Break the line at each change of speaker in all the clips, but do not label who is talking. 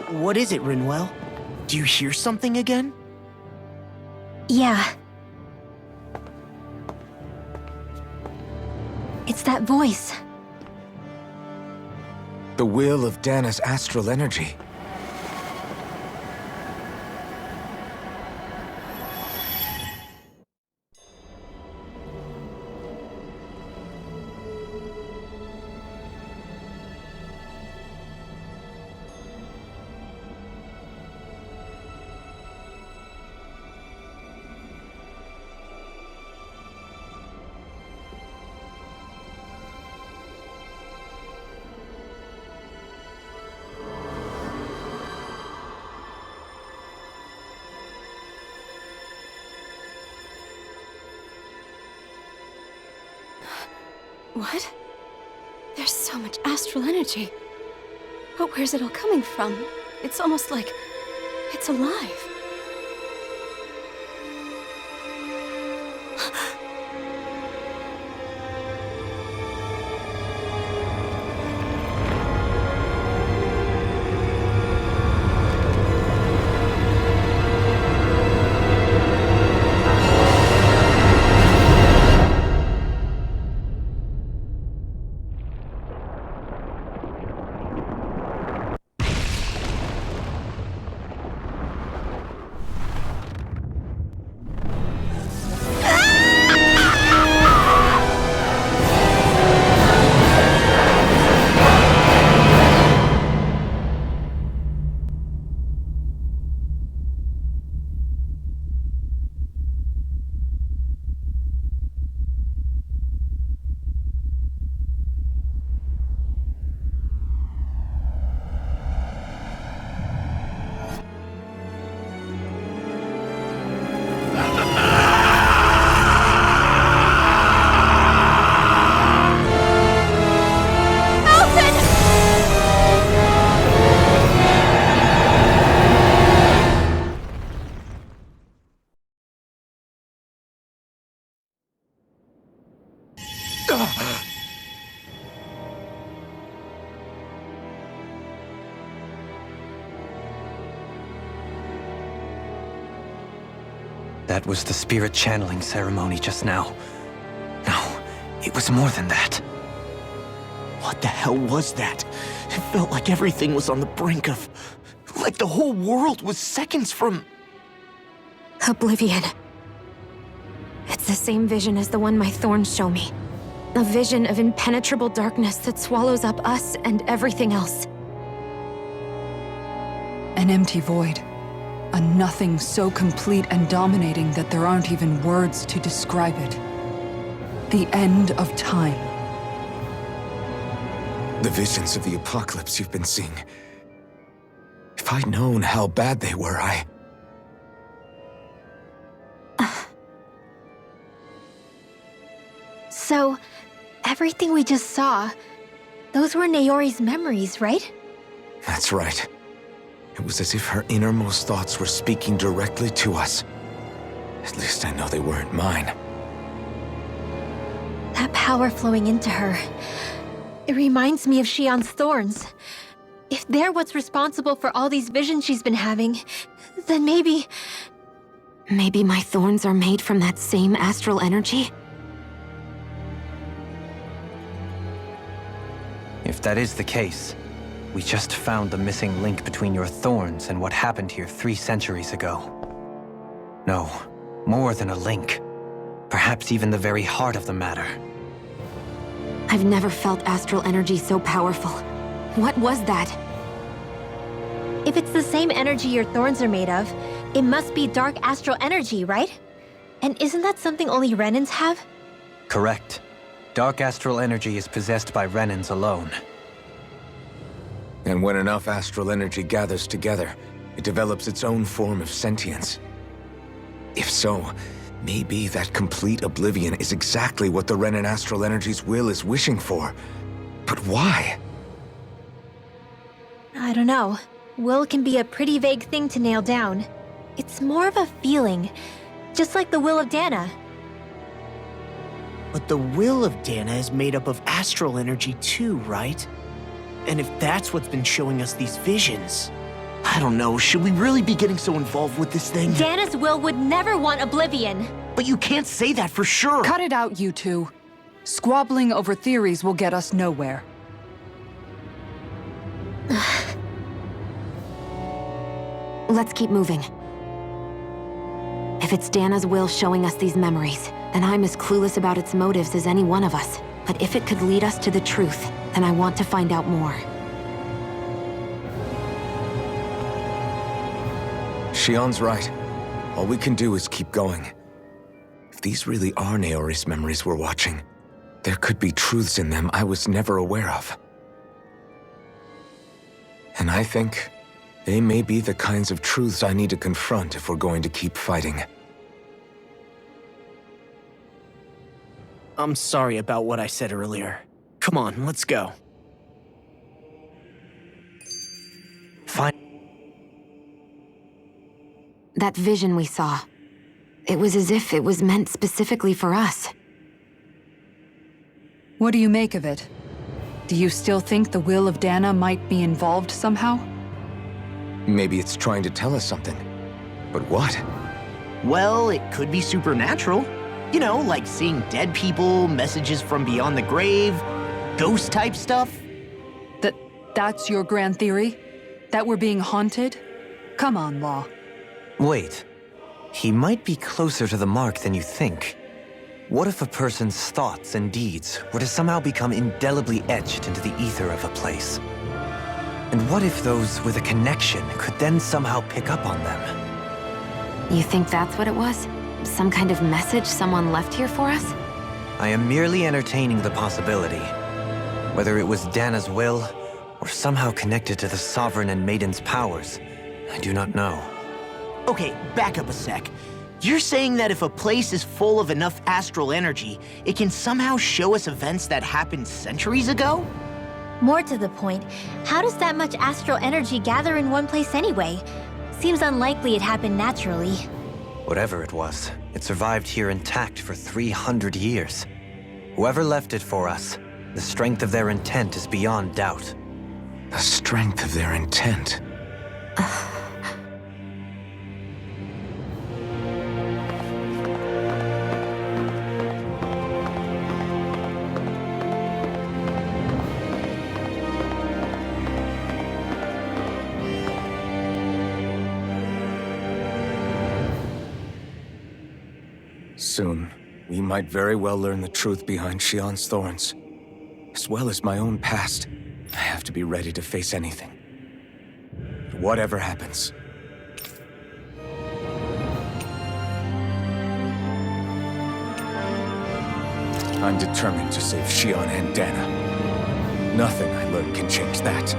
What is it, Rinwell? Do you hear something again?
Yeah. It's that voice.
The will of Dahna's astral energy.
What? There's so much astral energy. But where's it all coming from? It's almost like it's alive.
That was the spirit channeling ceremony just now. No, it was more than that.
What the hell was that? It felt like everything was on the brink of... like the whole world was seconds from...
Oblivion. It's the same vision as the one my thorns show me. A vision of impenetrable darkness that swallows up us and everything else.
An empty void. A nothing so complete and dominating that there aren't even words to describe it. The end of time.
The visions of the apocalypse you've been seeing. If I'd known how bad they were,
So, everything we just saw, those were Naori's memories, right?
That's right. It was as if her innermost thoughts were speaking directly to us. At least I know they weren't mine.
That power flowing into her, it reminds me of Shionne's thorns. If they're what's responsible for all these visions she's been having, then maybe my thorns are made from that same astral energy?
If that is the case, we just found the missing link between your thorns and what happened here 3 centuries ago. No, more than a link. Perhaps even the very heart of the matter.
I've never felt astral energy so powerful. What was that? If it's the same energy your thorns are made of, it must be dark astral energy, right? And isn't that something only Renans have?
Correct. Dark astral energy is possessed by Renans alone.
And when enough astral energy gathers together, it develops its own form of sentience. If so, maybe that complete oblivion is exactly what the Renan astral energy's will is wishing for. But why?
I don't know. Will can be a pretty vague thing to nail down. It's more of a feeling, just like the will of Dahna.
But the will of Dahna is made up of astral energy too, right? And if that's what's been showing us these visions... I don't know, should we really be getting so involved with this thing?
Dahna's will would never want oblivion.
But you can't say that for sure.
Cut it out, you two. Squabbling over theories will get us nowhere.
Let's keep moving. If it's Dahna's will showing us these memories, then I'm as clueless about its motives as any one of us. But if it could lead us to the truth, then I want to find out more.
Shionne's right. All we can do is keep going. If these really are Naori's memories we're watching, there could be truths in them I was never aware of. And I think they may be the kinds of truths I need to confront if we're going to keep fighting.
I'm sorry about what I said earlier. Come on, let's go.
Fine.
That vision we saw. It was as if it was meant specifically for us.
What do you make of it? Do you still think the will of Dahna might be involved somehow?
Maybe it's trying to tell us something. But what?
Well, it could be supernatural. You know, like seeing dead people, messages from beyond the grave, ghost-type stuff.
That's your grand theory? That we're being haunted? Come on, Law.
Wait. He might be closer to the mark than you think. What if a person's thoughts and deeds were to somehow become indelibly etched into the ether of a place? And what if those with a connection could then somehow pick up on them?
You think that's what it was? Some kind of message someone left here for us?
I am merely entertaining the possibility. Whether it was Dahna's will, or somehow connected to the Sovereign and Maiden's powers, I do not know.
Okay, back up a sec. You're saying that if a place is full of enough astral energy, it can somehow show us events that happened centuries ago?
More to the point, how does that much astral energy gather in one place anyway? Seems unlikely it happened naturally.
Whatever it was, it survived here intact for 300 years. Whoever left it for us, the strength of their intent is beyond doubt.
The strength of their intent. Soon, we might very well learn the truth behind Shionne's thorns. As well as my own past, I have to be ready to face anything. Whatever happens. I'm determined to save Shionne and Dahna. Nothing I learn can change that.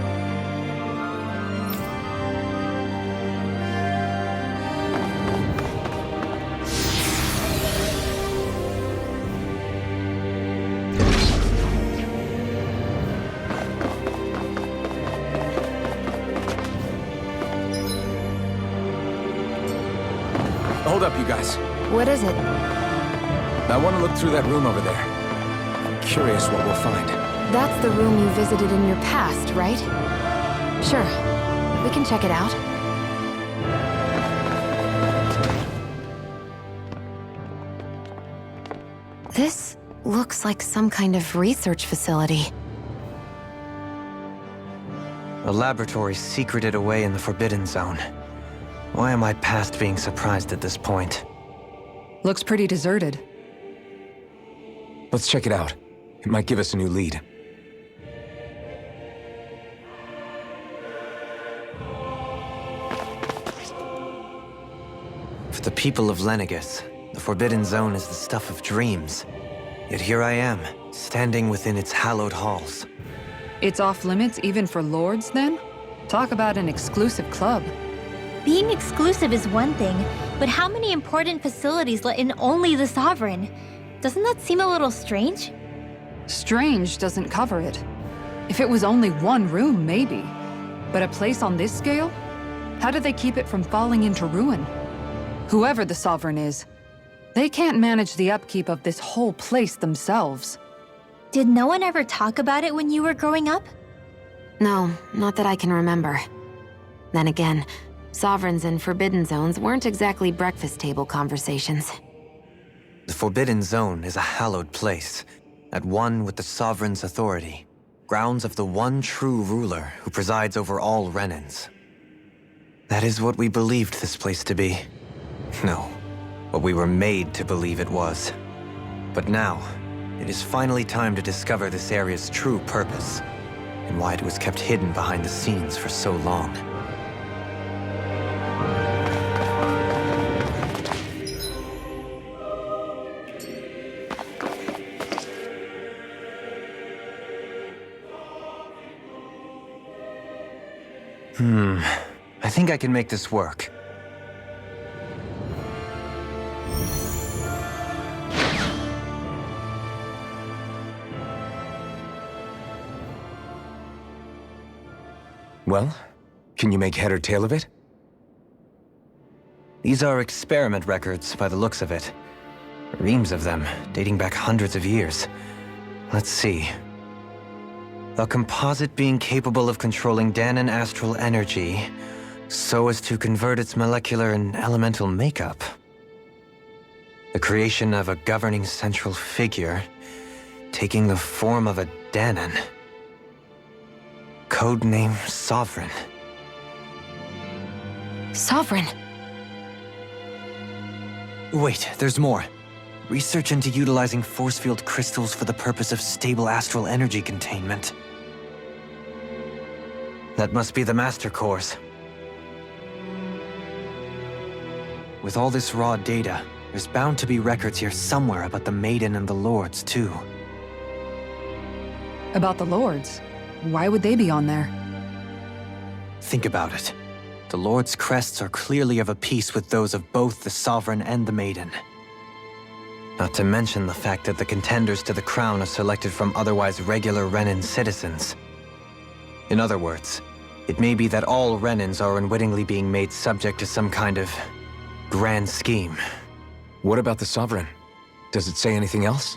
Hold up, you guys.
What is it?
I want to look through that room over there. I'm curious what we'll find.
That's the room you visited in your past, right? Sure. We can check it out. This looks like some kind of research facility.
A laboratory secreted away in the Forbidden Zone. Why am I past being surprised at this point?
Looks pretty deserted.
Let's check it out. It might give us a new lead.
For the people of Lenegis, the Forbidden Zone is the stuff of dreams. Yet here I am, standing within its hallowed halls.
It's off limits even for lords, then? Talk about an exclusive club.
Being exclusive is one thing, but how many important facilities let in only the Sovereign? Doesn't that seem a little strange?
Strange doesn't cover it. If it was only one room, maybe. But a place on this scale? How do they keep it from falling into ruin? Whoever the Sovereign is, they can't manage the upkeep of this whole place themselves.
Did no one ever talk about it when you were growing up? No, not that I can remember. Then again, sovereigns and forbidden zones weren't exactly breakfast table conversations.
The Forbidden Zone is a hallowed place, at one with the Sovereign's authority, grounds of the one true ruler who presides over all Renans. That is what we believed this place to be. No, what we were made to believe it was. But now, it is finally time to discover this area's true purpose, and why it was kept hidden behind the scenes for so long. I think I can make this work.
Well, can you make head or tail of it?
These are experiment records by the looks of it. Reams of them, dating back hundreds of years. Let's see. A composite being capable of controlling Dahnan astral energy so as to convert its molecular and elemental makeup. The creation of a governing central figure, taking the form of a Dahnan. Codename Sovereign.
Sovereign?
Wait, there's more. Research into utilizing force field crystals for the purpose of stable astral energy containment. That must be the Master Course. With all this raw data, there's bound to be records here somewhere about the Maiden and the Lords, too.
About the Lords? Why would they be on there?
Think about it. The Lord's crests are clearly of a piece with those of both the Sovereign and the Maiden. Not to mention the fact that the contenders to the crown are selected from otherwise regular Renan citizens. In other words, it may be that all Renans are unwittingly being made subject to some kind of grand scheme.
What about the Sovereign? Does it say anything else?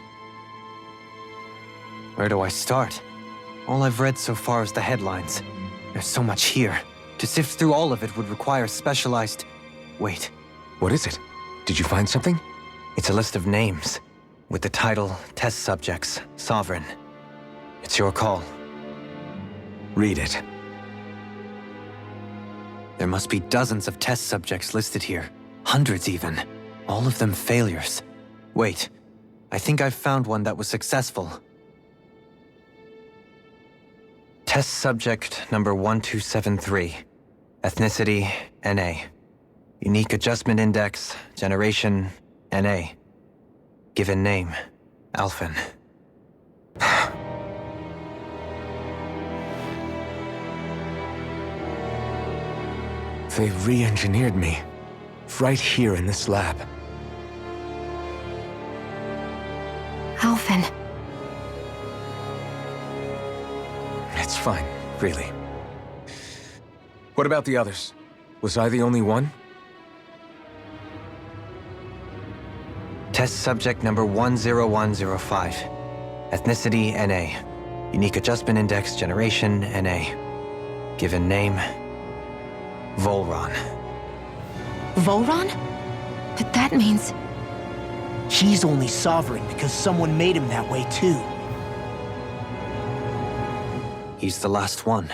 Where do I start? All I've read so far is the headlines. There's so much here. To sift through all of it would require specialized... Wait.
What is it? Did you find something?
It's a list of names, with the title Test Subjects, Sovereign. It's your call.
Read it.
There must be dozens of test subjects listed here. Hundreds even. All of them failures. Wait, I think I've found one that was successful. Test subject number 1273. Ethnicity, NA. Unique adjustment index, generation, NA. Given name, Alphen.
They re-engineered me. Right here in this lab.
Alphen.
It's fine, really. What about the others? Was I the only one?
Test subject number 10105. Ethnicity, NA. Unique adjustment index, generation, NA. Given name, Volron.
Volron? But that means...
He's only sovereign because someone made him that way too.
He's the last one.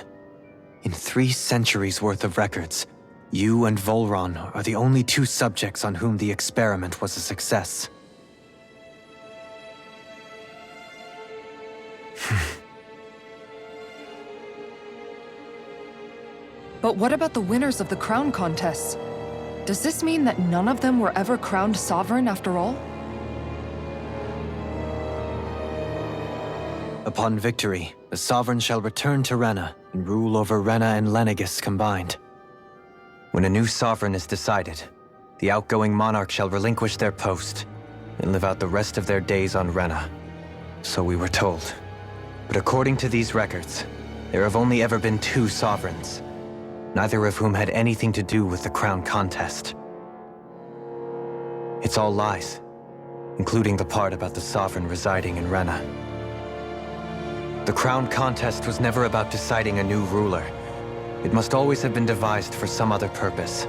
In 3 centuries worth of records, you and Volron are the only 2 subjects on whom the experiment was a success.
But what about the winners of the crown contests? Does this mean that none of them were ever crowned sovereign after all?
Upon victory, the Sovereign shall return to Rena and rule over Rena and Lenegis combined. When a new Sovereign is decided, the outgoing monarch shall relinquish their post and live out the rest of their days on Rena. So we were told. But according to these records, there have only ever been 2 Sovereigns, neither of whom had anything to do with the crown contest. It's all lies, including the part about the Sovereign residing in Rena. The crown contest was never about deciding a new ruler. It must always have been devised for some other purpose.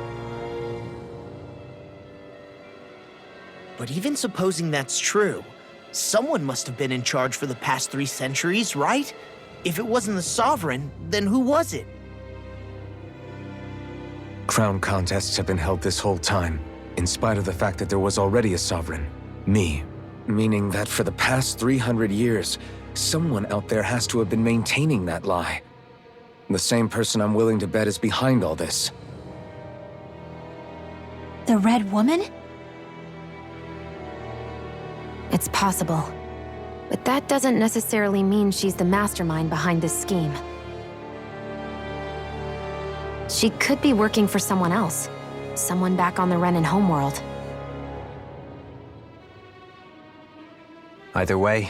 But even supposing that's true, someone must have been in charge for the past 3 centuries, right? If it wasn't the Sovereign, then who was it?
Crown contests have been held this whole time, in spite of the fact that there was already a Sovereign. Me. Meaning that for the past 300 years, someone out there has to have been maintaining that lie. The same person I'm willing to bet is behind all this.
The Red Woman? It's possible. But that doesn't necessarily mean she's the mastermind behind this scheme. She could be working for someone else. Someone back on the Renan homeworld.
Either way,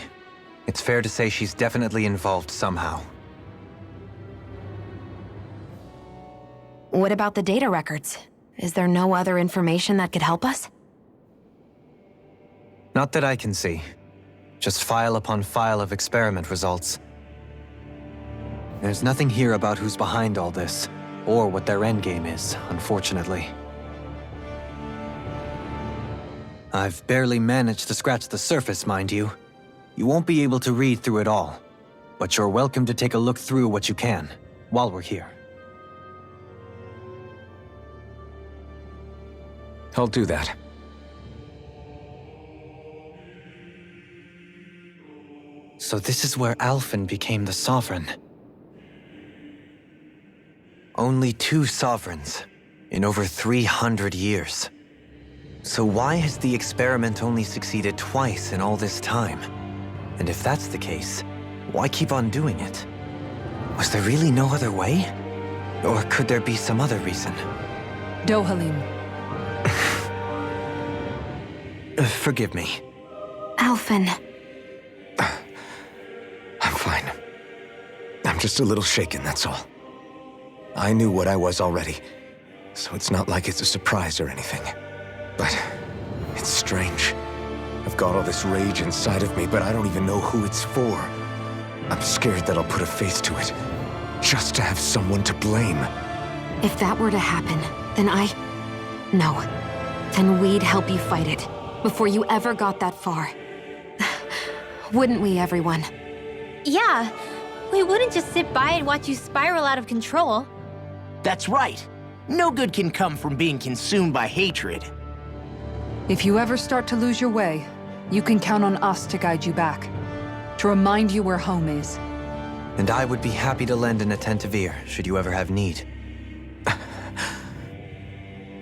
it's fair to say she's definitely involved somehow.
What about the data records? Is there no other information that could help us?
Not that I can see. Just file upon file of experiment results. There's nothing here about who's behind all this, or what their endgame is, unfortunately. I've barely managed to scratch the surface, mind you. You won't be able to read through it all, but you're welcome to take a look through what you can, while we're here.
I'll do that.
So this is where Alphen became the Sovereign. Only 2 Sovereigns in over 300 years. So why has the experiment only succeeded twice in all this time? And if that's the case, why keep on doing it? Was there really no other way? Or could there be some other reason?
Dohalim.
Forgive me.
Alphen.
I'm fine. I'm just a little shaken, that's all. I knew what I was already, so it's not like it's a surprise or anything. But it's strange. I've got all this rage inside of me, but I don't even know who it's for. I'm scared that I'll put a face to it, just to have someone to blame.
If that were to happen, then No. Then we'd help you fight it, before you ever got that far. Wouldn't we, everyone?
Yeah, we wouldn't just sit by and watch you spiral out of control.
That's right. No good can come from being consumed by hatred.
If you ever start to lose your way, you can count on us to guide you back. To remind you where home is.
And I would be happy to lend an attentive ear, should you ever have need.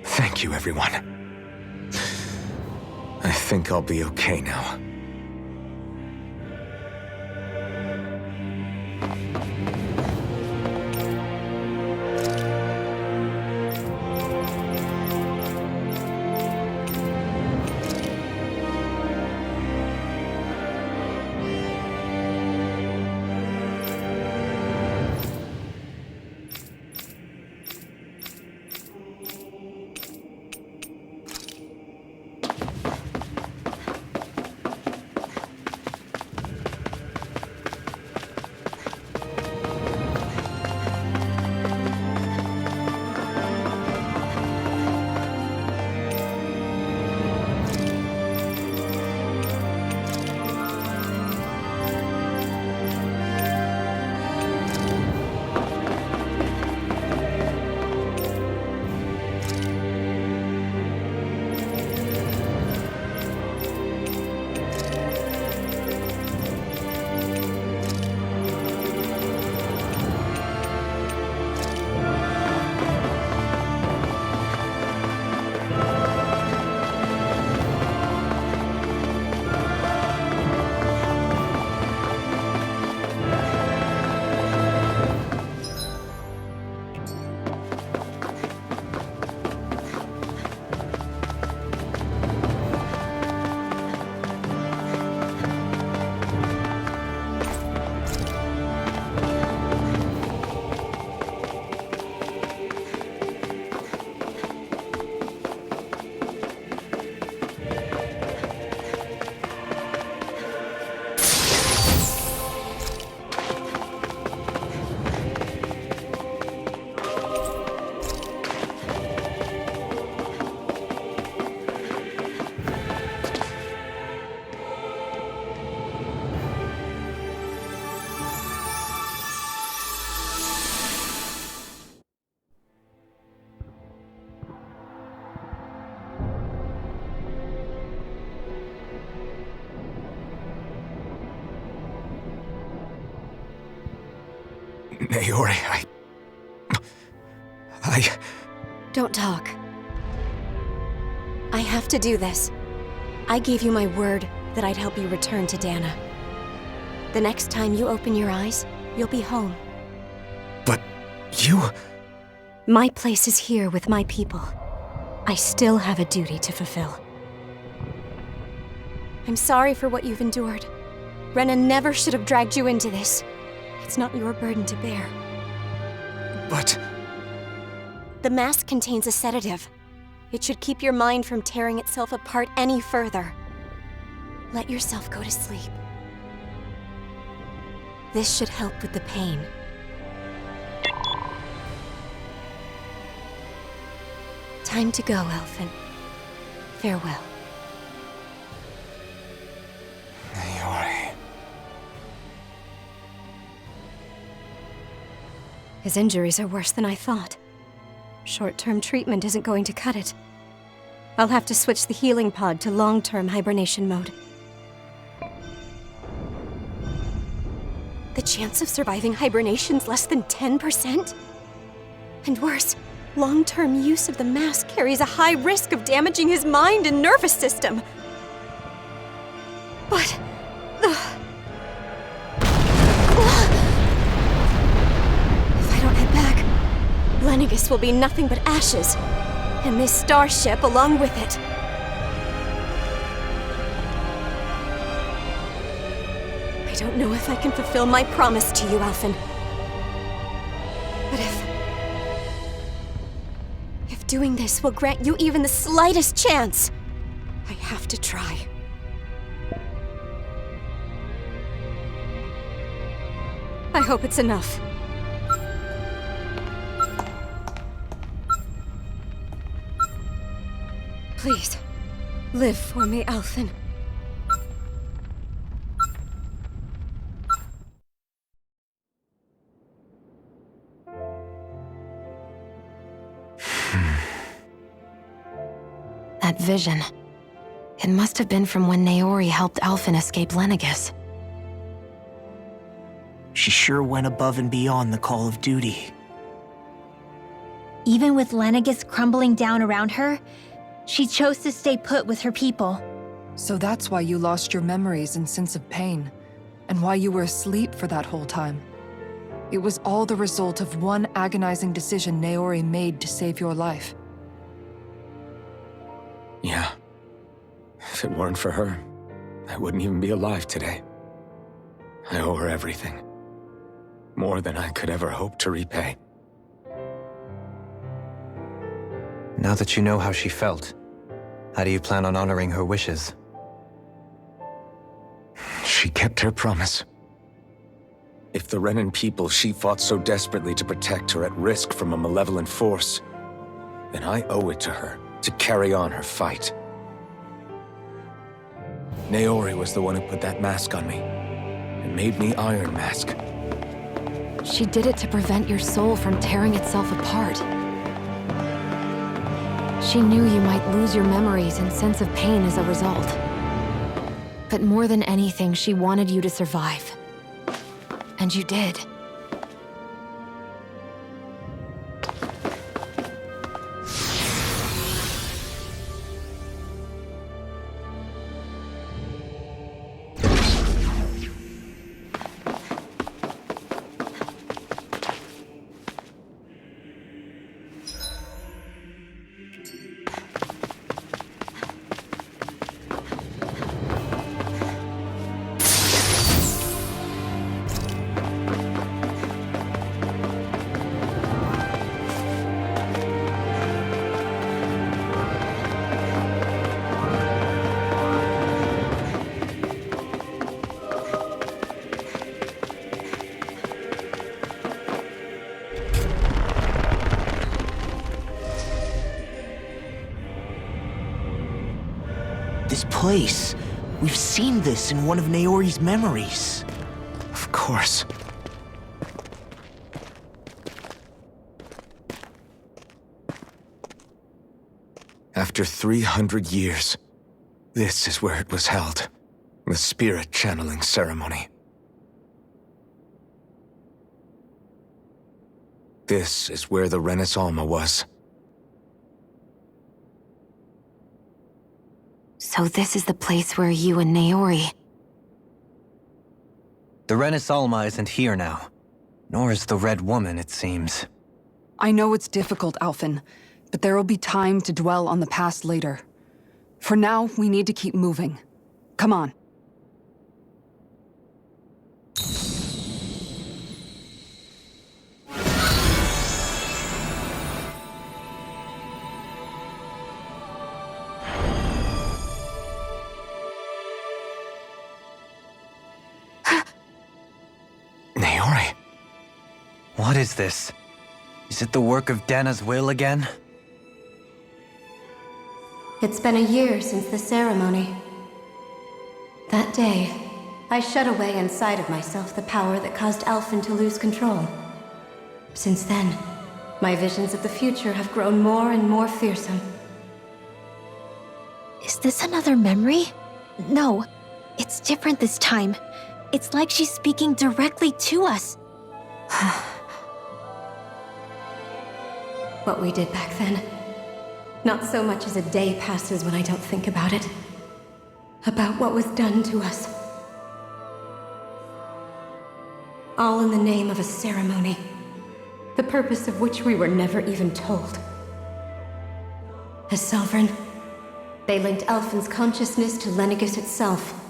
Thank you, everyone. I think I'll be okay now. Naori,
Don't talk. I have to do this. I gave you my word that I'd help you return to Dahna. The next time you open your eyes, you'll be home.
But you...
My place is here with my people. I still have a duty to fulfill. I'm sorry for what you've endured. Rena never should have dragged you into this. It's not your burden to bear.
But...
The mask contains a sedative. It should keep your mind from tearing itself apart any further. Let yourself go to sleep. This should help with the pain. Time to go, Alphen. Farewell.
Naori...
His injuries are worse than I thought. Short-term treatment isn't going to cut it. I'll have to switch the healing pod to long-term hibernation mode. The chance of surviving hibernation's less than 10%? And worse, long-term use of the mask carries a high risk of damaging his mind and nervous system. But... If I don't head back, Lenegis will be nothing but ashes, and this starship along with it. I don't know if I can fulfill my promise to you, Alphen. But if doing this will grant you even the slightest chance, I have to try. I hope it's enough. Please, live for me, Alphen.
That vision. It must have been from when Naori helped Alphen escape Lenegis.
She sure went above and beyond the call of duty.
Even with Lenegis crumbling down around her, she chose to stay put with her people.
So that's why you lost your memories and sense of pain, and why you were asleep for that whole time. It was all the result of one agonizing decision Naori made to save your life.
Yeah. If it weren't for her, I wouldn't even be alive today. I owe her everything. More than I could ever hope to repay.
Now that you know how she felt, how do you plan on honoring her wishes?
She kept her promise. If the Renan people she fought so desperately to protect are at risk from a malevolent force, then I owe it to her to carry on her fight. Naori was the one who put that mask on me, and made me Iron Mask.
She did it to prevent your soul from tearing itself apart. She knew you might lose your memories and sense of pain as a result. But more than anything, she wanted you to survive. And you did.
This place. We've seen this in one of Naori's memories.
Of course. After 300 years, this is where it was held. The spirit channeling ceremony. This is where the Renaissance was.
So this is the place where you and Naori...
The Renaissance isn't here now. Nor is the Red Woman, it seems.
I know it's difficult, Alphen, but there will be time to dwell on the past later. For now, we need to keep moving. Come on.
Naori.
What is this? Is it the work of Dahna's will again?
It's been a year since the ceremony. That day, I shut away inside of myself the power that caused Alphen to lose control. Since then, my visions of the future have grown more and more fearsome.
Is this another memory? No, it's different this time. It's like she's speaking directly to us.
What we did back then. Not so much as a day passes when I don't think about it. About what was done to us. All in the name of a ceremony. The purpose of which we were never even told. As Sovereign, they linked Alphen's consciousness to Lenegis itself.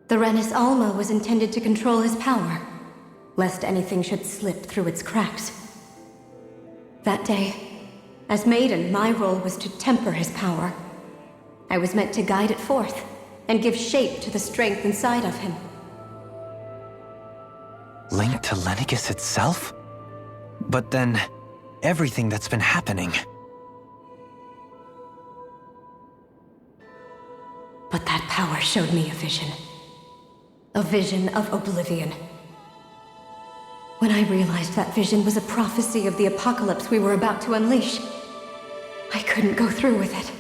The Renis Alma was intended to control his power, lest anything should slip through its cracks. That day, as Maiden, my role was to temper his power. I was meant to guide it forth, and give shape to the strength inside of him.
Linked to Lenegis itself? But then, everything that's been happening...
But that power showed me a vision. A vision of oblivion. When I realized that vision was a prophecy of the apocalypse we were about to unleash, I couldn't go through with it.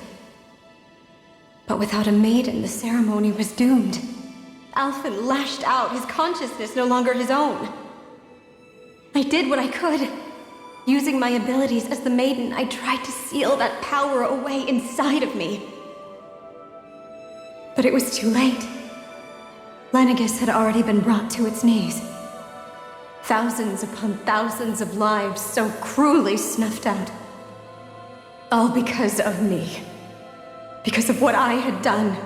But without a maiden, the ceremony was doomed. Alphen lashed out, his consciousness no longer his own. I did what I could. Using my abilities as the maiden, I tried to seal that power away inside of me. But it was too late. Lenegis had already been brought to its knees. Thousands upon thousands of lives so cruelly snuffed out. All because of me. Because of what I had done.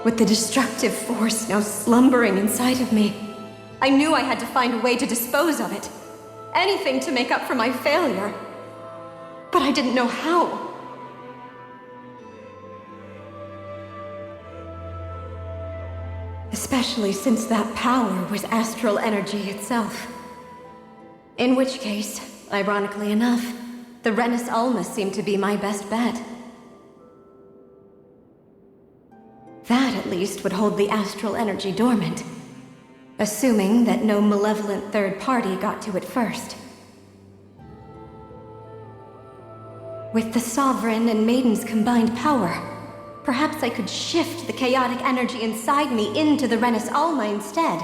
With the destructive force now slumbering inside of me, I knew I had to find a way to dispose of it. Anything to make up for my failure. But I didn't know how. Especially since that power was astral energy itself. In which case, ironically enough, the Renis Alma seemed to be my best bet. That, at least, would hold the astral energy dormant. Assuming that no malevolent third party got to it first. With the Sovereign and Maiden's combined power, perhaps I could shift the chaotic energy inside me into the Renis Alma instead.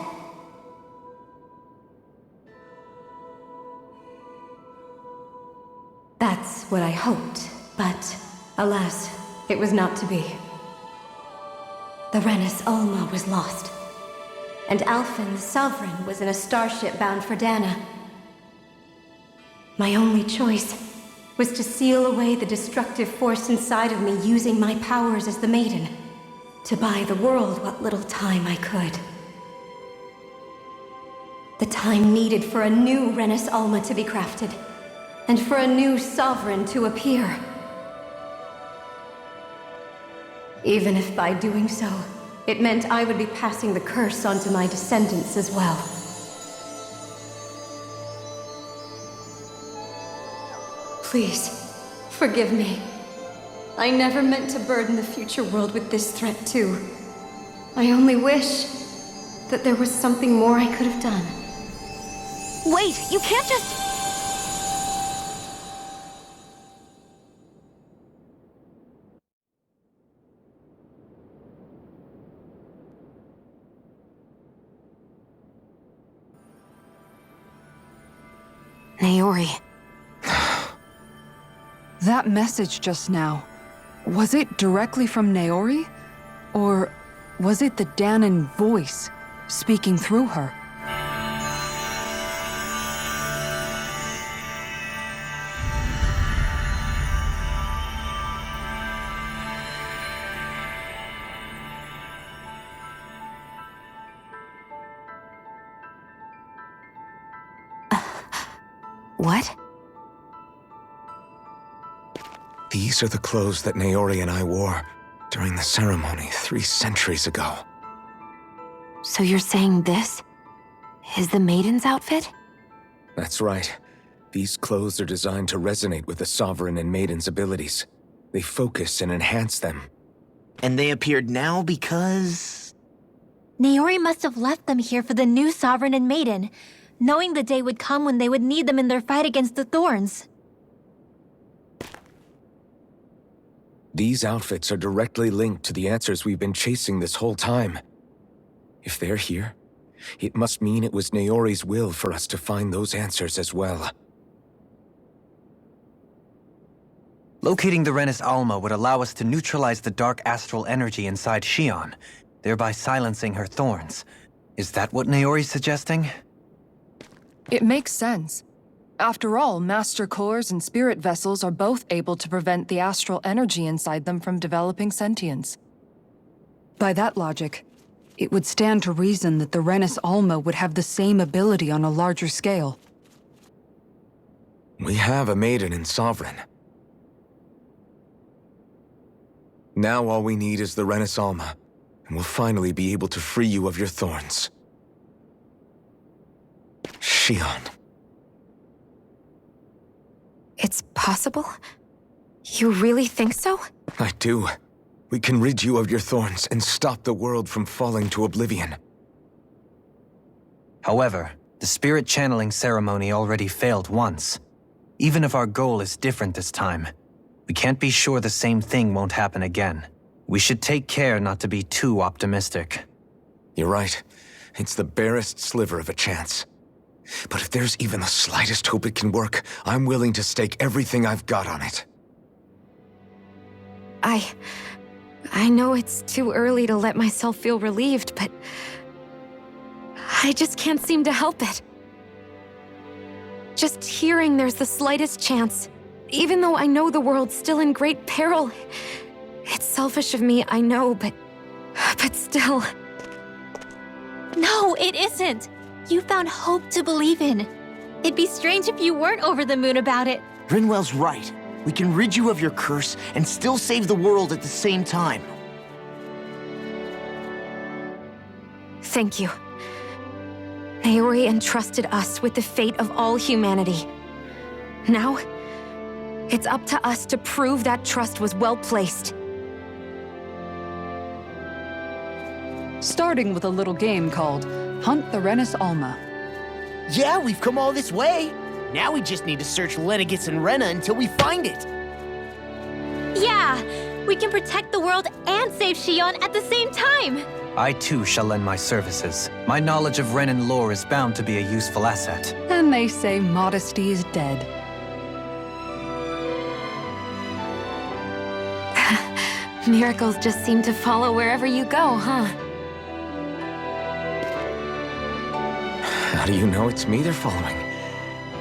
That's what I hoped, but alas, it was not to be. The Renis Alma was lost, and Alphen, the Sovereign, was in a starship bound for Dahna. My only choice was to seal away the destructive force inside of me using my powers as the Maiden, to buy the world what little time I could. The time needed for a new Renis Alma to be crafted, and for a new Sovereign to appear. Even if by doing so, it meant I would be passing the curse onto my descendants as well. Please, forgive me. I never meant to burden the future world with this threat too. I only wish that there was something more I could have done.
Wait, you can't just... Naori.
That message just now, was it directly from Naori? Or was it the Dahnan voice speaking through her?
What?
These are the clothes that Naori and I wore during the ceremony 3 centuries ago.
So you're saying this is the maiden's outfit?
That's right. These clothes are designed to resonate with the Sovereign and Maiden's abilities. They focus and enhance them.
And they appeared now because...
Naori must have left them here for the new Sovereign and Maiden, knowing the day would come when they would need them in their fight against the Thorns.
These outfits are directly linked to the answers we've been chasing this whole time. If they're here, it must mean it was Naori's will for us to find those answers as well.
Locating the Renis Alma would allow us to neutralize the dark astral energy inside Shionne, thereby silencing her thorns. Is that what Naori's suggesting?
It makes sense. After all, Master Cores and Spirit Vessels are both able to prevent the astral energy inside them from developing sentience. By that logic, it would stand to reason that the Renis Alma would have the same ability on a larger scale.
We have a Maiden and Sovereign. Now all we need is the Renis Alma, and we'll finally be able to free you of your thorns. Shionne.
It's possible? You really think so?
I do. We can rid you of your thorns and stop the world from falling to oblivion.
However, the spirit channeling ceremony already failed once. Even if our goal is different this time, we can't be sure the same thing won't happen again. We should take care not to be too optimistic.
You're right. It's the barest sliver of a chance. But if there's even the slightest hope it can work, I'm willing to stake everything I've got on it.
I know it's too early to let myself feel relieved, but I just can't seem to help it. Just hearing there's the slightest chance, even though I know the world's still in great peril. It's selfish of me, I know, but still.
No, it isn't. You found hope to believe in. It'd be strange if you weren't over the moon about it.
Rinwell's right. We can rid you of your curse and still save the world at the same time.
Thank you. Naori entrusted us with the fate of all humanity. Now, it's up to us to prove that trust was well placed.
Starting with a little game called Hunt the Renis Alma.
Yeah, we've come all this way. Now we just need to search Lenegis and Rena until we find it.
Yeah, we can protect the world and save Shionne at the same time.
I too shall lend my services. My knowledge of Renan lore is bound to be a useful asset.
And they say modesty is dead.
Miracles just seem to follow wherever you go, huh?
How do you know it's me they're following?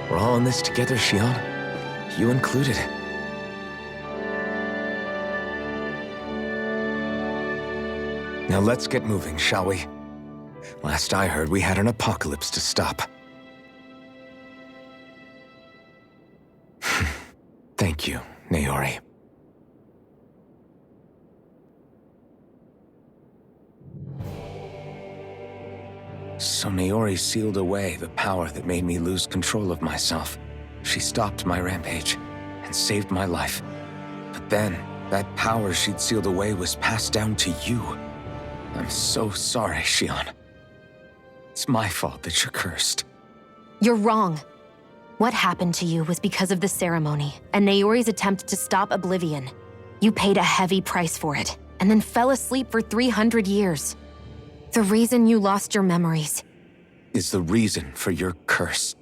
We're all in this together, Shionne. You included. Now let's get moving, shall we? Last I heard, we had an apocalypse to stop. Thank you, Naori. So Naori sealed away the power that made me lose control of myself. She stopped my rampage and saved my life. But then, that power she'd sealed away was passed down to you. I'm so sorry, Shionne. It's my fault that you're cursed.
You're wrong. What happened to you was because of the ceremony and Naori's attempt to stop Oblivion. You paid a heavy price for it, and then fell asleep for 300 years. The reason you lost your memories.
Is the reason for your curse.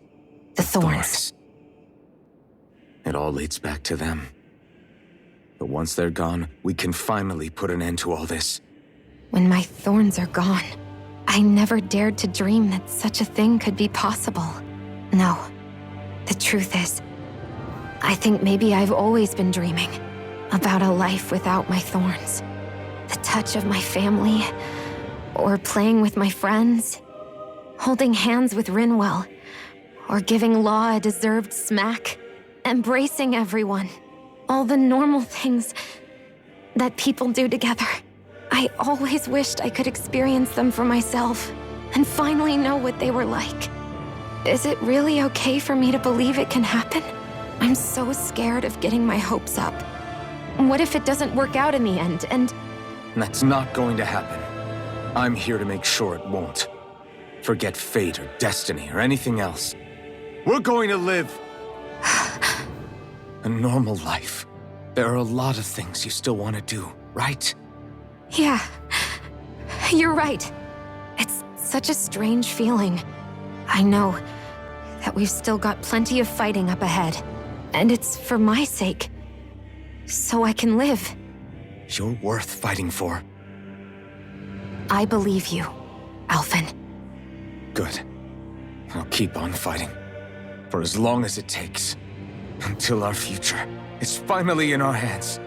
The thorns.
It all leads back to them. But once they're gone, we can finally put an end to all this.
When my thorns are gone, I never dared to dream that such a thing could be possible. No. The truth is, I think maybe I've always been dreaming about a life without my thorns. The touch of my family, or playing with my friends, holding hands with Rinwell, or giving Law a deserved smack, embracing everyone. All the normal things that people do together. I always wished I could experience them for myself and finally know what they were like. Is it really okay for me to believe it can happen? I'm so scared of getting my hopes up. What if it doesn't work out in the end, and...
That's not going to happen. I'm here to make sure it won't. Forget fate or destiny or anything else. We're going to live a normal life. There are a lot of things you still want to do, right?
Yeah, you're right. It's such a strange feeling. I know that we've still got plenty of fighting up ahead. And it's for my sake. So I can live.
You're worth fighting for.
I believe you, Alphen.
Good. I'll keep on fighting. For as long as it takes. Until our future is finally in our hands.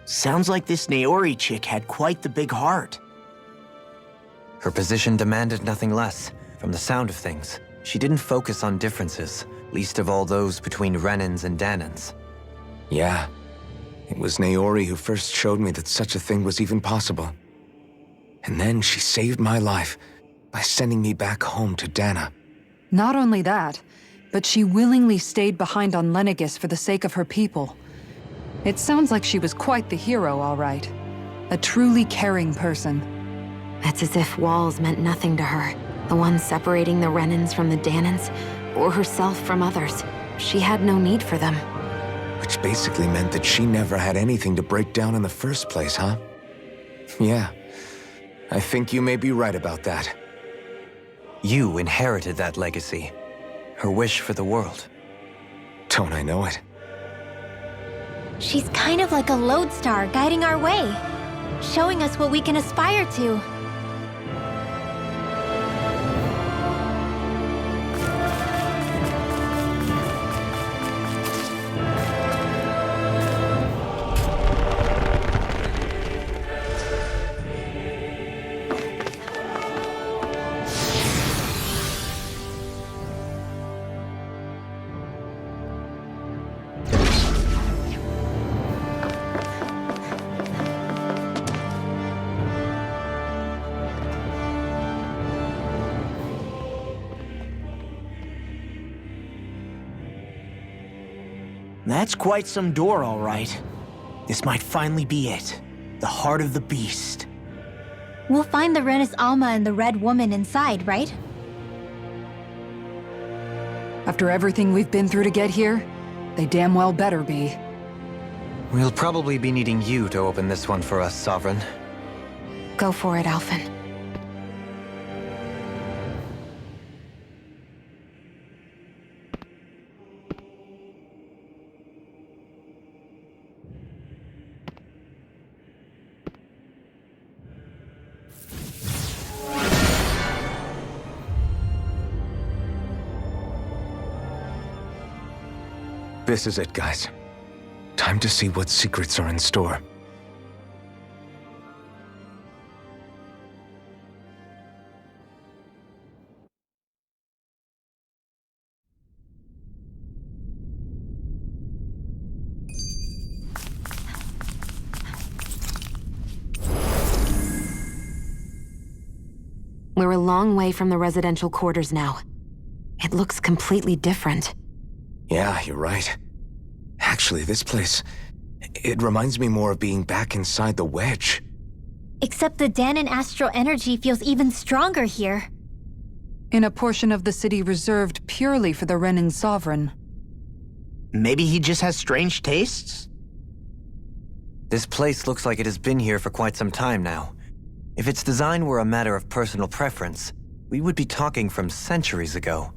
Sounds like this Naori chick had quite the big heart.
Her position demanded nothing less. From the sound of things, she didn't focus on differences, least of all those between Renans and Dahnans.
Yeah. It was Naori who first showed me that such a thing was even possible. And then she saved my life by sending me back home to Dahna.
Not only that, but she willingly stayed behind on Lenegis for the sake of her people. It sounds like she was quite the hero, all right. A truly caring person.
It's as if walls meant nothing to her. The one separating the Renans from the Dahnans, or herself from others. She had no need for them.
Which basically meant that she never had anything to break down in the first place, huh? Yeah. I think you may be right about that.
You inherited that legacy. Her wish for the world.
Don't I know it?
She's kind of like a lodestar guiding our way, showing us what we can aspire to.
That's quite some door, all right. This might finally be it. The heart of the beast.
We'll find the Renis Alma and the Red Woman inside, right?
After everything we've been through to get here, they damn well better be.
We'll probably be needing you to open this one for us, Sovereign.
Go for it, Alphen.
This is it, guys. Time to see what secrets are in store.
We're a long way from the residential quarters now. It looks completely different.
Yeah, you're right. Actually, this place... it reminds me more of being back inside the wedge.
Except the Dahnan astral energy feels even stronger here.
In a portion of the city reserved purely for the Renin Sovereign.
Maybe he just has strange tastes?
This place looks like it has been here for quite some time now. If its design were a matter of personal preference, we would be talking from centuries ago,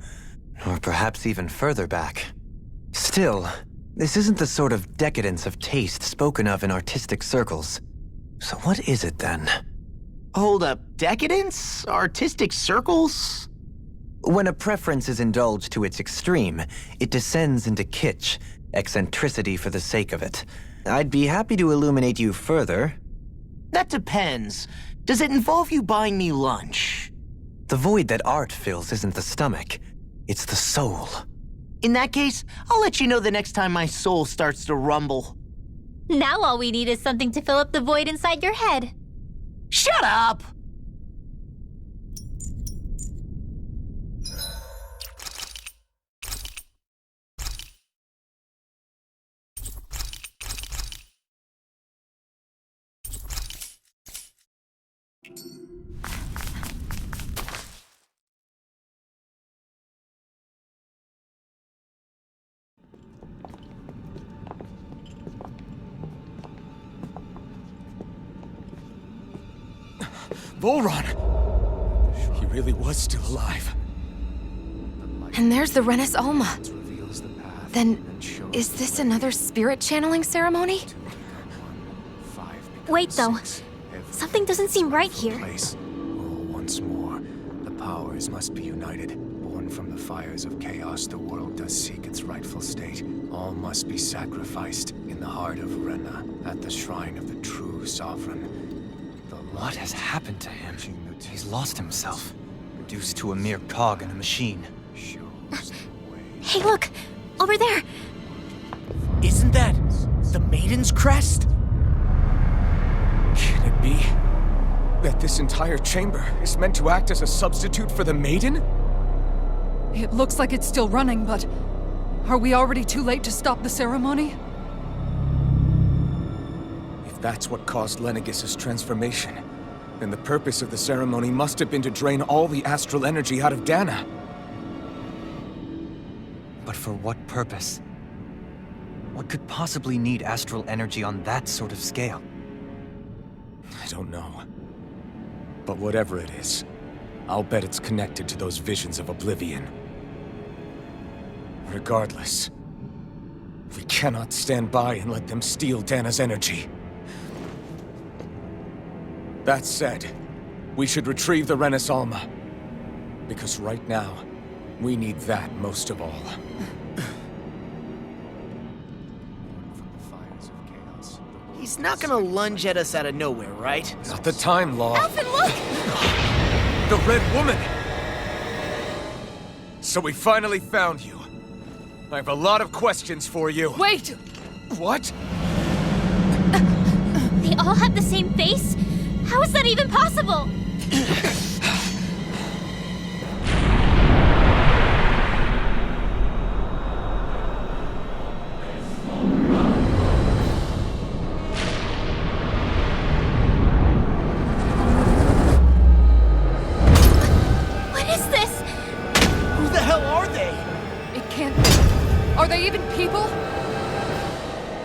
or perhaps even further back. Still, this isn't the sort of decadence of taste spoken of in artistic circles. So what is it then?
Hold up, decadence? Artistic circles?
When a preference is indulged to its extreme, it descends into kitsch, eccentricity for the sake of it. I'd be happy to illuminate you further.
That depends. Does it involve you buying me lunch?
The void that art fills isn't the stomach, it's the soul.
In that case, I'll let you know the next time my soul starts to rumble.
Now all we need is something to fill up the void inside your head.
Shut up!
Volron! He really was still alive.
And there's the Renis Alma. Then, is this another spirit channeling ceremony?
Wait, though. Something doesn't seem right here.
Once more, the powers must be united. Born from the fires of chaos, the world does seek its rightful state. All must be sacrificed in the heart of Renna, at the shrine of the true sovereign.
What has happened to him? He's lost himself, reduced to a mere cog in a machine.
Hey, look! Over there!
Isn't that the Maiden's crest?
Can it be that this entire chamber is meant to act as a substitute for the Maiden?
It looks like it's still running, but... are we already too late to stop the ceremony?
If that's what caused Lenegis' transformation, then the purpose of the ceremony must have been to drain all the astral energy out of Dahna.
But for what purpose? What could possibly need astral energy on that sort of scale?
I don't know. But whatever it is, I'll bet it's connected to those visions of oblivion. Regardless, we cannot stand by and let them steal Dahna's energy. That said, we should retrieve the Renis Alma. Because right now, we need that most of all.
He's not gonna lunge at us out of nowhere, right?
Not the time, Law.
Alphen, look!
The Red Woman! So we finally found you. I have a lot of questions for you.
Wait!
What?
They all have the same face? How is that even possible?
Are they even people?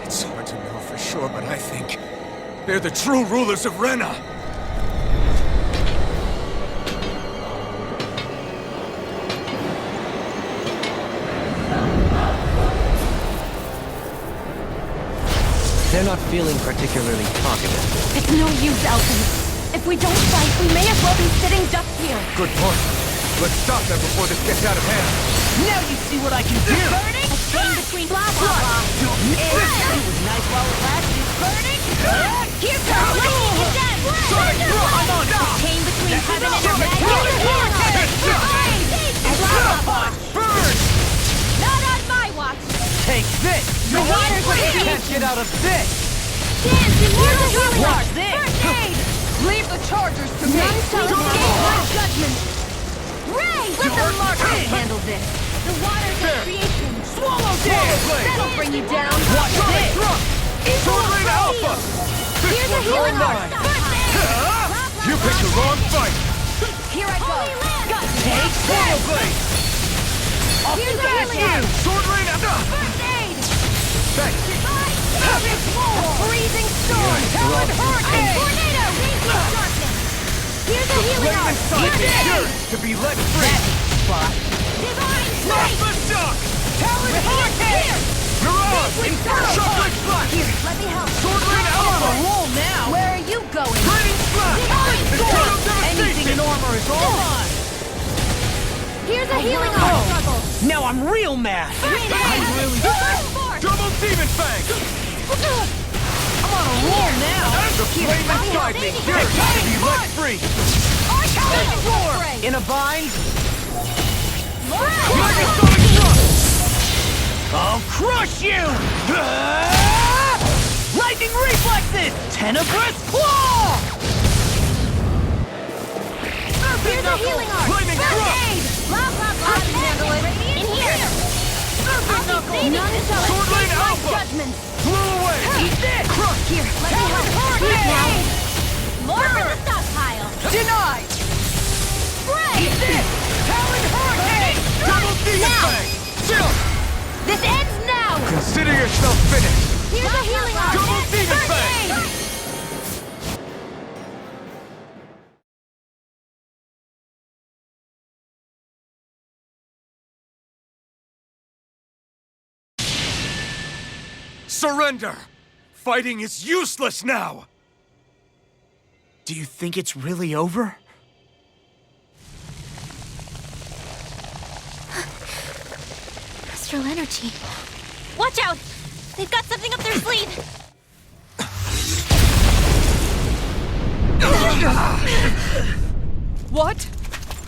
It's hard to know for sure, but I think they're the true rulers of Renna.
They're not feeling particularly talkative.
It's no use, Alphen. If we don't fight, we may as well be sitting ducks here.
Good point. Let's stop them before this gets out of hand.
Now you see what I can do!
Burning? A chain between blah blah blah.
It was nice while it lasted.
Burning? Here comes lightning and death!
I'm on top!
Chain between heaven and
Summon
earth. Blah blah blah.
Burn!
Not on my watch!
Take this!
The waters are
Can't get out of this!
Dance in mortal healing!
Watch this!
First aid!
Leave the chargers to me!
None shall escape my judgment! Ray! Let the markers handle this! The waters of creation!
Swallow this!
That'll bring you down!
Watch this!
Sword Rain Alpha!
Here's a healing art! First aid!
You picked the wrong fight!
Here I go! Got
Take Swallow Blade!
Here's a healing art!
Sword Rain Alpha!
First aid!
Thanks!
Freezing storm! Talon hurricane! Tornado! Raging darkness! Here's a healing
Flame
art!
inside is yours to be let free!
Divine
Drop
strike!
the duck!
Talon hurricane!
Mirage! Chocolate Slash!
Here, let me help.
Sword Rain Alpha!
Roll now!
Where are you going?
Raining Slash!
Divine
Eternal
storm!
Anything in
Devastation!
armor is on!
Here's a healing art struggle!
Now I'm real mad!
First aid! First force!
Double Demon Fang!
I'm on a roll now!
And the flame inside me! Yours to be let free!
In a bind?
Megasonic Thrust!
I'll crush you! Lightning reflexes! Tenebrous claw!
Here's a healing art!
Flaming
First
thrust!
aid! Blah, blah, blah! I can handle it! In here! I'll be saving none shall
Sword Rain
escape my
Alpha!
judgment!
Blew away!
Eat this!
Crush! Here, let me help! Eat now! More for the stockpile!
Denied!
Spray!
Eat this! Talon hurricane!
Double Demon
Now!
Fang! Chill!
This ends now!
Consider yourself finished!
Here's a healing art!
Double Demon
First
Fang!
aid!
Surrender! Fighting is useless now!
Do you think it's really over?
Astral energy. Watch out! They've got something up their sleeve!
What?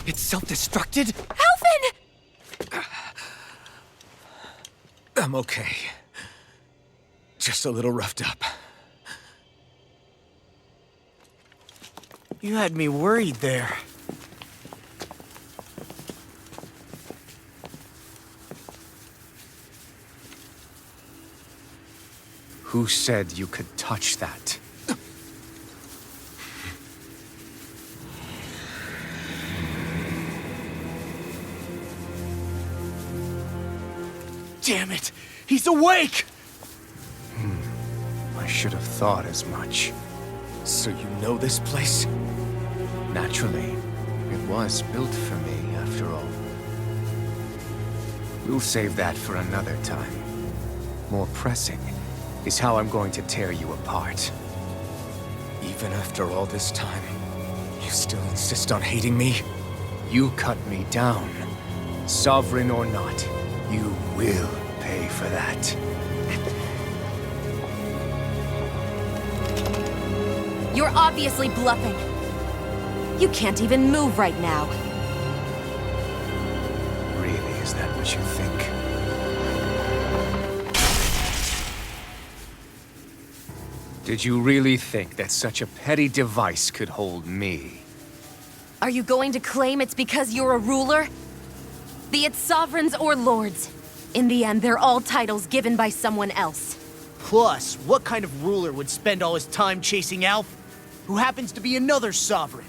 It's self-destructed?
Alphen!
I'm okay. Just a little roughed up.
You had me worried there.
Who said you could touch that?
Damn it! He's awake!
I should have thought as much.
So you know this place?
Naturally, it was built for me, after all. We'll save that for another time. More pressing is how I'm going to tear you apart.
Even after all this time, you still insist on hating me?
You cut me down. Sovereign or not, you will pay for that.
You're obviously bluffing. You can't even move right now.
Really, is that what you think? Did you really think that such a petty device could hold me?
Are you going to claim it's because you're a ruler? Be it sovereigns or lords. In the end, they're all titles given by someone else.
Plus, what kind of ruler would spend all his time chasing Alphen, who happens to be another sovereign?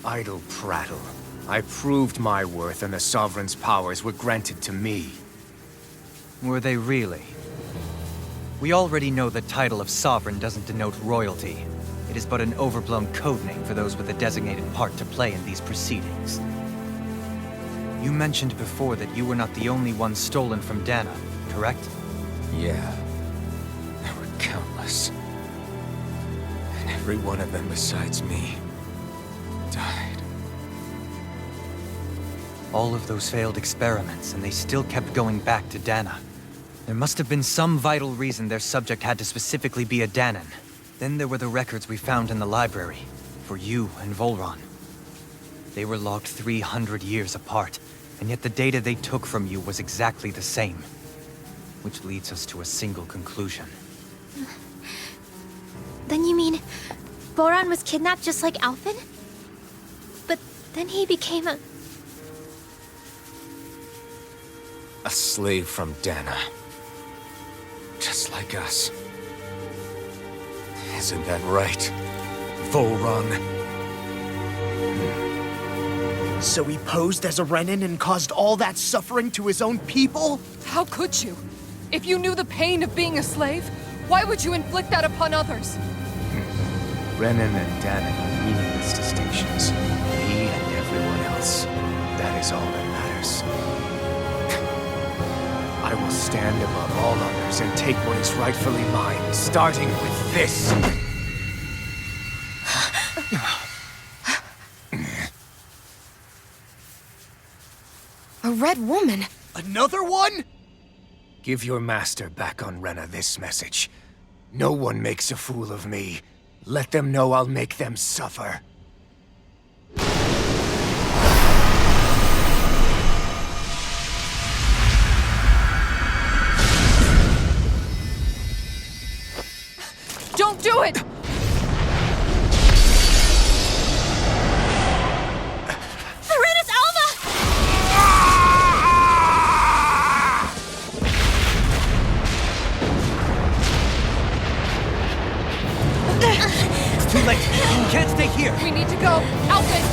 Idle prattle. I proved my worth and the Sovereign's powers were granted to me.
Were they really? We already know the title of Sovereign doesn't denote royalty. It is but an overblown codename for those with a designated part to play in these proceedings. You mentioned before that you were not the only one stolen from Dahna, correct?
Yeah. There were countless. And every one of them besides me died.
All of those failed experiments, and they still kept going back to Dahna. There must have been some vital reason their subject had to specifically be a Dahnan. Then there were the records we found in the library, for you and Volron. They were logged 300 years apart, and yet the data they took from you was exactly the same. Which leads us to a single conclusion.
Then you mean Volron was kidnapped just like Alphen? But then he became a
slave from Dahna. Just like us. Isn't that right, Volron?
So he posed as a Renin and caused all that suffering to his own people?
How could you? If you knew the pain of being a slave, why would you inflict that upon others?
Renin and Dahna are meaningless distinctions. Me and everyone else. That is all that matters. I will stand above all others and take what is rightfully mine, starting with this.
A red woman?
Another one?
Give your master back on Renna this message. No one makes a fool of me. Let them know I'll make them suffer.
Don't do it!
Serenus Alma!
It's too late! You can't stay here!
We need to go! Alphen!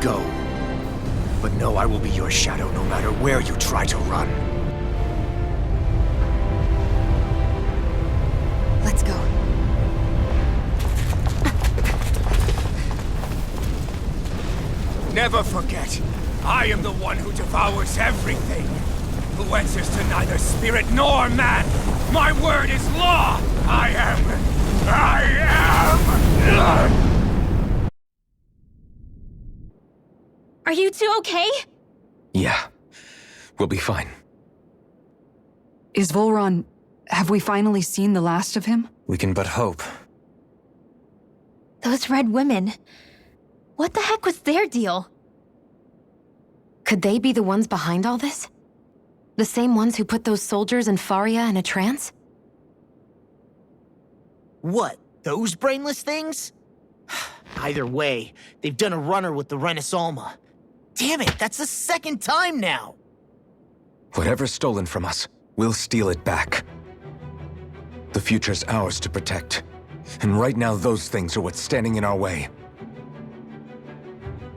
Go. But know I will be your shadow no matter where you try to run.
Let's go.
Never forget, I am the one who devours everything. Who answers to neither spirit nor man. My word is law. I am.
Are you two okay?
Yeah. We'll be fine.
Is Volron... have we finally seen the last of him?
We can but hope.
Those red women. What the heck was their deal?
Could they be the ones behind all this? The same ones who put those soldiers in Faria in a trance?
What, those brainless things? Either way, they've done a runner with the Renus Alma. Damn it, that's the second time now!
Whatever's stolen from us, we'll steal it back. The future's ours to protect. And right now, those things are what's standing in our way.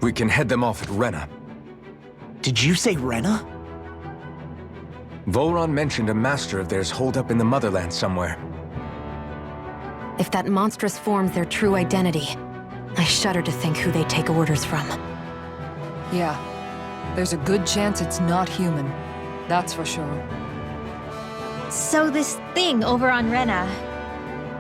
We can head them off at Renna.
Did you say Rena?
Volron mentioned a master of theirs holed up in the motherland somewhere.
If that monstrous form's their true identity, I shudder to think who they take orders from.
Yeah. There's a good chance it's not human. That's for sure.
So this thing over on Rena,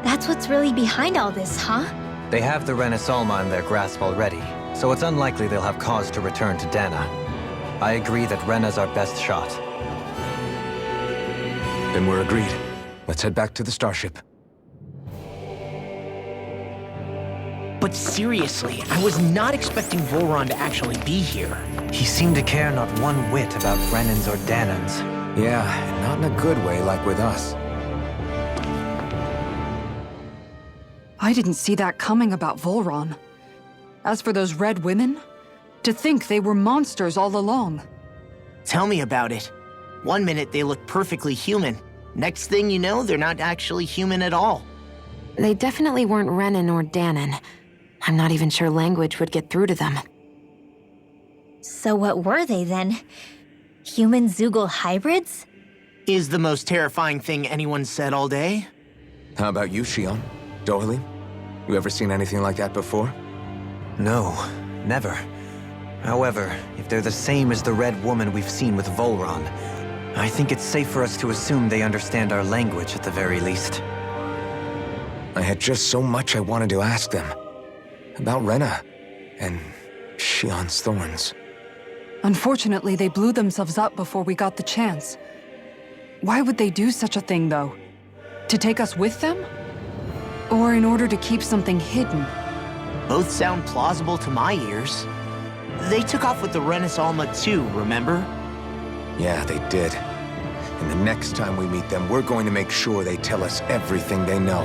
that's what's really behind all this, huh?
They have the Renaissance in their grasp already, so it's unlikely they'll have cause to return to Dahna. I agree that Rena's our best shot.
Then we're agreed. Let's head back to the starship.
But seriously, I was not expecting Volron to actually be here.
He seemed to care not one whit about Brennan's or Dannon's.
Yeah, not in a good way like with us.
I didn't see that coming about Volron. As for those red women, to think they were monsters all along.
Tell me about it. One minute they look perfectly human. Next thing you know, they're not actually human at all.
They definitely weren't Renan or Dannon. I'm not even sure language would get through to them.
So what were they then? Human Zoogle hybrids?
Is the most terrifying thing anyone said all day?
How about you, Shionne? Doily? You ever seen anything like that before?
No, never. However, if they're the same as the red woman we've seen with Volron, I think it's safe for us to assume they understand our language at the very least.
I had just so much I wanted to ask them. About Rena, and Shionne's thorns.
Unfortunately, they blew themselves up before we got the chance. Why would they do such a thing, though? To take us with them? Or in order to keep something hidden?
Both sound plausible to my ears. They took off with the Renaissance too, remember?
Yeah, they did. And the next time we meet them, we're going to make sure they tell us everything they know.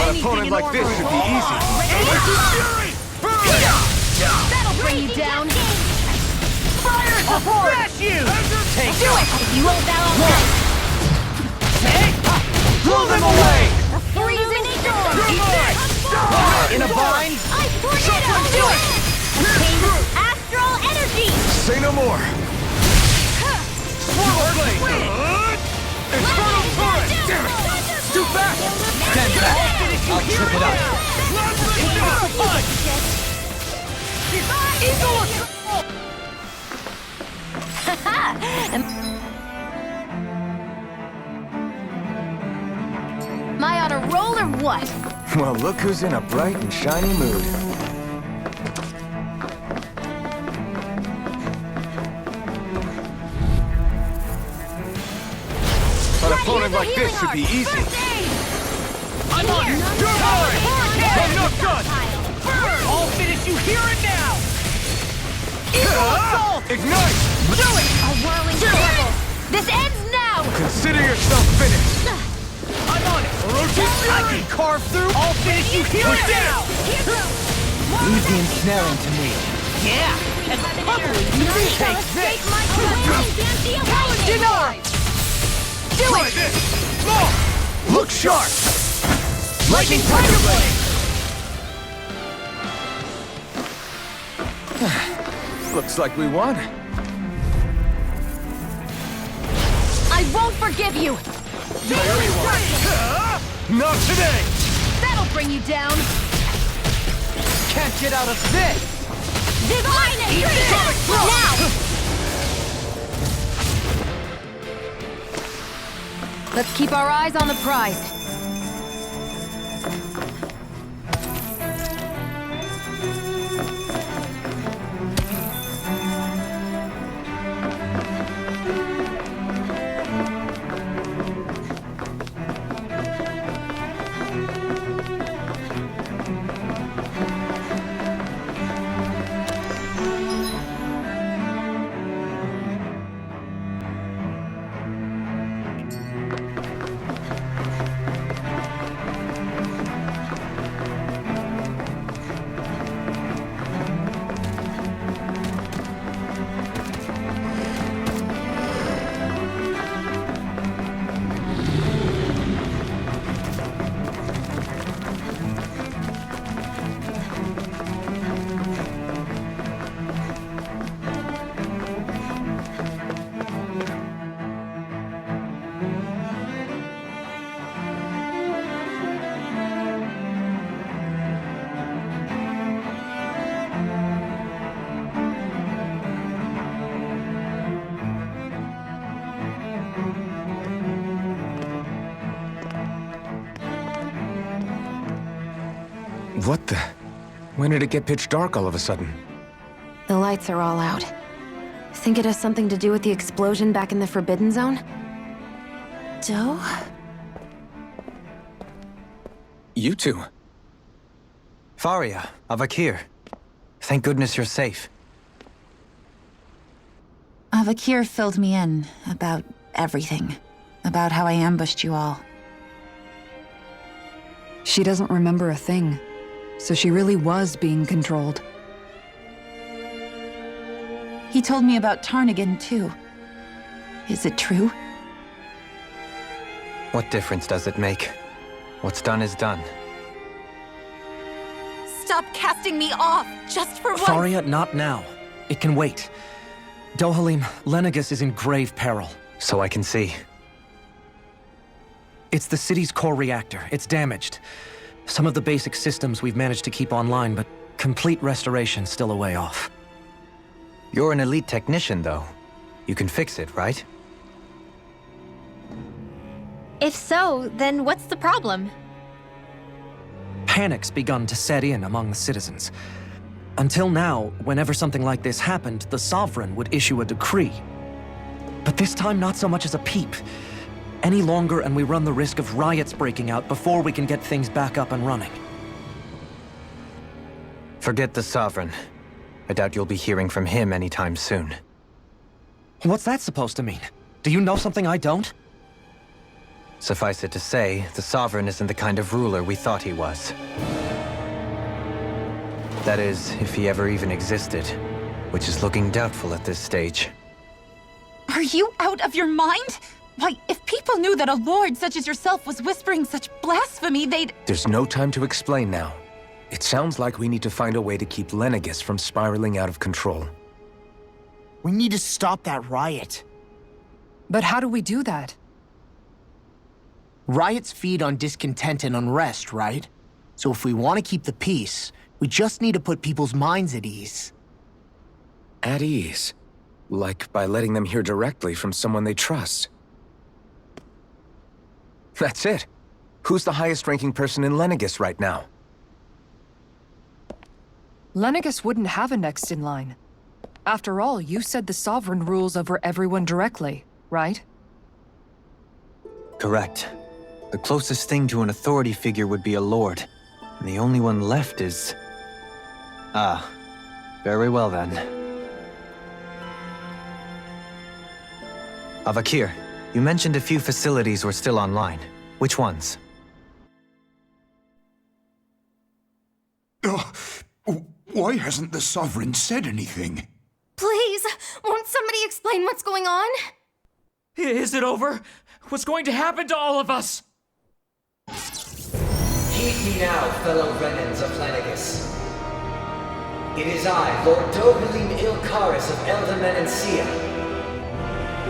An opponent like this should be easy.
That'll bring you down! Fire support!
Smash you!
Take do it! If you won't bow all night!
Blow them away!
Freezing storm!
In a bind?
I tornado! Do it! Obtain astral energy!
Say no more!
Swirl blade! Infernal turret! Damn it! Too fast!
Stand back! I'll trip it up.
Am I on a roll or what?
Well, look who's in a bright and shiny mood. opponent like this should be easy.
I'm on it! You're mine! I'm not done!
I'll finish you here and now!
Ignite!
Do it!
A whirling circle. This ends now!
Consider yourself finished!
I'm on it! I can carve through! I'll finish you here and now!
Leave the ensnaring to me.
Yeah! And hopefully you take this!
Deny!
Do
Try
it!
this! No!
Look sharp!
Lightning Tiger Blade!
Looks like we won.
I won't forgive you!
Not today!
That'll bring you down!
Can't get out of this!
Divine Entry! Now! Let's keep our eyes on the prize.
What the? When did it get pitch dark all of a sudden?
The lights are all out. Think it has something to do with the explosion back in the Forbidden Zone? Doe?
You two.
Faria, Avakir. Thank goodness you're safe.
Avakir filled me in about everything. About how I ambushed you all.
She doesn't remember a thing, so she really was being controlled.
He told me about Tarnigan, too. Is it true?
What difference does it make? What's done is done.
Stop casting me off, just for once!
Faria, not now. It can wait. Dohalim, Lenegus is in grave peril.
So I can see.
It's the city's core reactor. It's damaged. Some of the basic systems we've managed to keep online, but complete restoration's still a way off.
You're an elite technician, though. You can fix it, right?
If so, then what's the problem?
Panic's begun to set in among the citizens. Until now, whenever something like this happened, the Sovereign would issue a decree. But this time, not so much as a peep. Any longer and we run the risk of riots breaking out before we can get things back up and running.
Forget the Sovereign. I doubt you'll be hearing from him anytime soon.
What's that supposed to mean? Do you know something I don't?
Suffice it to say, the Sovereign isn't the kind of ruler we thought he was. That is, if he ever even existed, which is looking doubtful at this stage.
Are you out of your mind? Why, if people knew that a lord such as yourself was whispering such blasphemy, they'd—
There's no time to explain now. It sounds like we need to find a way to keep Lenegus from spiraling out of control.
We need to stop that riot.
But how do we do that?
Riots feed on discontent and unrest, right? So if we want to keep the peace, we just need to put people's minds at ease.
At ease? Like by letting them hear directly from someone they trust. That's it. Who's the highest-ranking person in Lenegus right now?
Lenegus wouldn't have a next in line. After all, you said the Sovereign rules over everyone directly, right?
Correct. The closest thing to an authority figure would be a lord. And the only one left is... Ah, very well then. Avakir, you mentioned a few facilities were still online. Which ones?
Why hasn't the Sovereign said anything?
Please, won't somebody explain what's going on?
Is it over? What's going to happen to all of us?
Heed me now, fellow Renans of Lenegus. It is I, Lord Dohalim Ilkaris of Eldaman and Sia.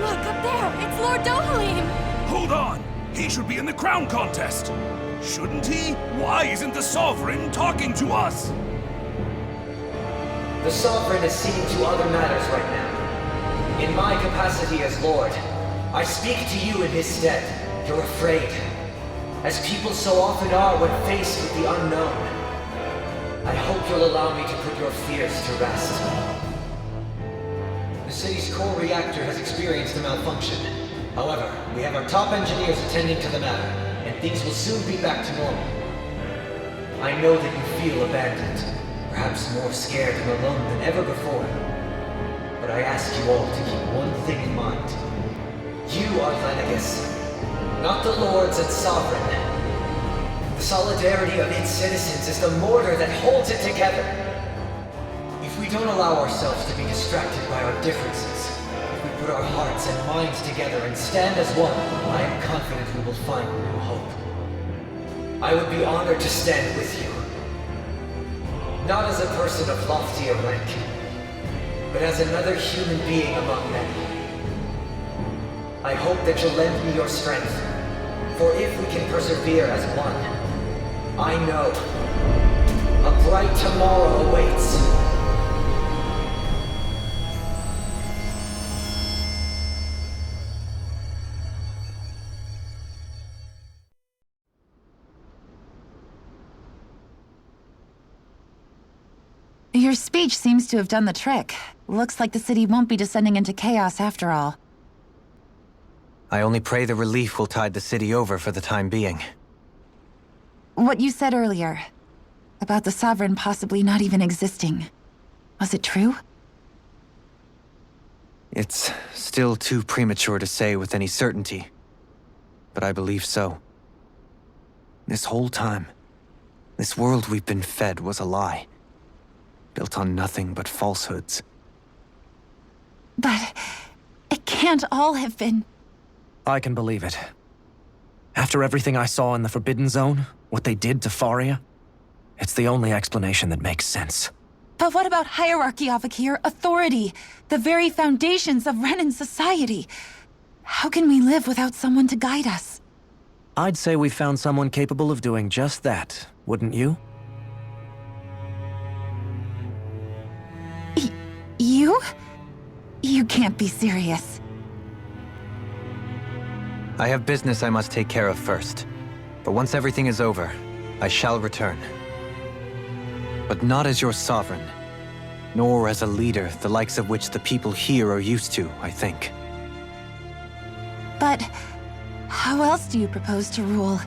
Look, up there! It's Lord Dohalim!
Hold on! He should be in the crown contest! Shouldn't he? Why isn't the Sovereign talking to us?
The Sovereign is seeing to other matters right now. In my capacity as Lord, I speak to you in his stead. You're afraid, as people so often are when faced with the unknown. I hope you'll allow me to put your fears to rest. The city's core reactor has experienced a malfunction. However, we have our top engineers attending to the matter, and things will soon be back to normal. I know that you feel abandoned, perhaps more scared and alone than ever before. But I ask you all to keep one thing in mind. You are Lenegus, not the Lords and Sovereign. The solidarity of its citizens is the mortar that holds it together. If we don't allow ourselves to be distracted by our differences, if we put our hearts and minds together and stand as one, I am confident we will find new hope. I would be honored to stand with you. Not as a person of loftier rank, but as another human being among many. I hope that you'll lend me your strength, for if we can persevere as one, I know a bright tomorrow awaits.
Your speech seems to have done the trick. Looks like the city won't be descending into chaos after all.
I only pray the relief will tide the city over for the time being.
What you said earlier, about the Sovereign possibly not even existing, was it true?
It's still too premature to say with any certainty, but I believe so. This whole time, this world we've been fed was a lie, built on nothing but falsehoods.
But it can't all have been...
I can believe it. After everything I saw in the Forbidden Zone, what they did to Faria, it's the only explanation that makes sense.
But what about hierarchy, Avakir? Authority? The very foundations of Renan society? How can we live without someone to guide us?
I'd say we found someone capable of doing just that, wouldn't you?
You? You can't be serious.
I have business I must take care of first. But once everything is over, I shall return. But not as your sovereign, nor as a leader the likes of which the people here are used to, I think.
But how else do you propose to rule?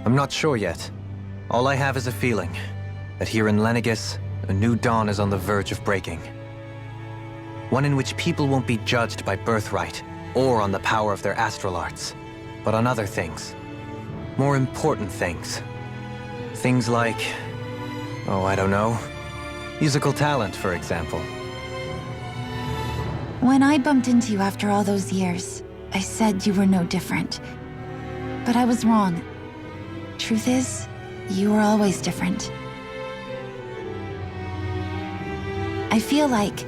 I'm not sure yet. All I have is a feeling that here in Lenegus, a new dawn is on the verge of breaking. One in which people won't be judged by birthright or on the power of their astral arts, but on other things. More important things. Things like, oh, I don't know, musical talent, for example.
When I bumped into you after all those years, I said you were no different. But I was wrong. Truth is, you were always different. I feel like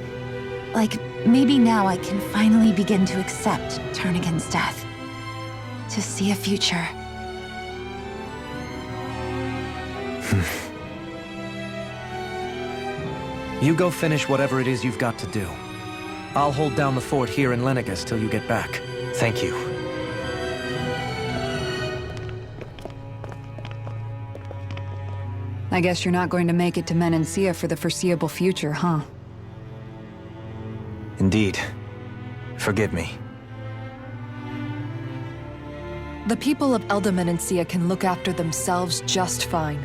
maybe now I can finally begin to accept Turnagain's death. To see a future.
You go finish whatever it is you've got to do. I'll hold down the fort here in Lenegus till you get back.
Thank you.
I guess you're not going to make it to Menancia for the foreseeable future, huh?
Indeed. Forgive me.
The people of Menancia can look after themselves just fine.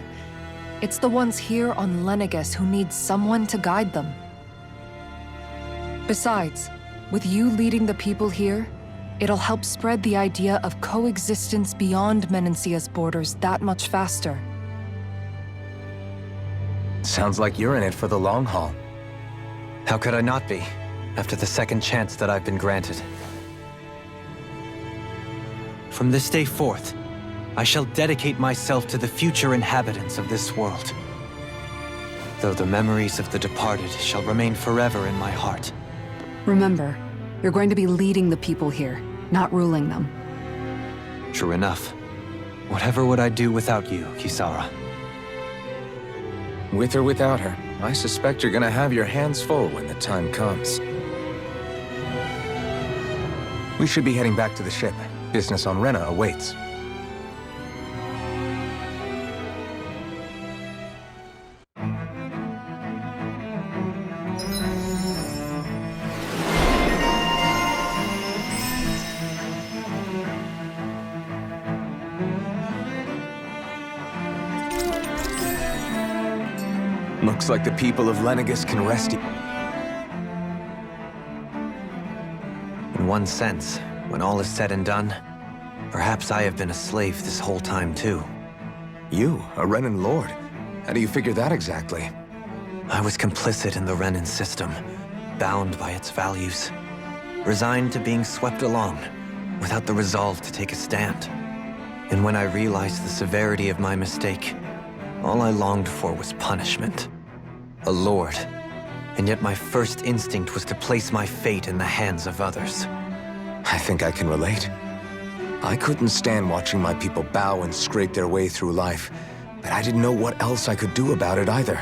It's the ones here on Lenegus who need someone to guide them. Besides, with you leading the people here, it'll help spread the idea of coexistence beyond Menancia's borders that much faster.
Sounds like you're in it for the long haul.
How could I not be, after the second chance that I've been granted? From this day forth, I shall dedicate myself to the future inhabitants of this world. Though the memories of the departed shall remain forever in my heart.
Remember, you're going to be leading the people here, not ruling them.
True enough. Whatever would I do without you, Kisara?
With or without her, I suspect you're gonna have your hands full when the time comes. We should be heading back to the ship. Business on Renna awaits. Looks like the people of Lenegus can rest.
In one sense, when all is said and done, perhaps I have been a slave this whole time too.
You, a Renan lord? How do you figure that exactly?
I was complicit in the Renan system, bound by its values, resigned to being swept along, without the resolve to take a stand. And when I realized the severity of my mistake, all I longed for was punishment. A lord. And yet my first instinct was to place my fate in the hands of others.
I think I can relate. I couldn't stand watching my people bow and scrape their way through life, but I didn't know what else I could do about it either.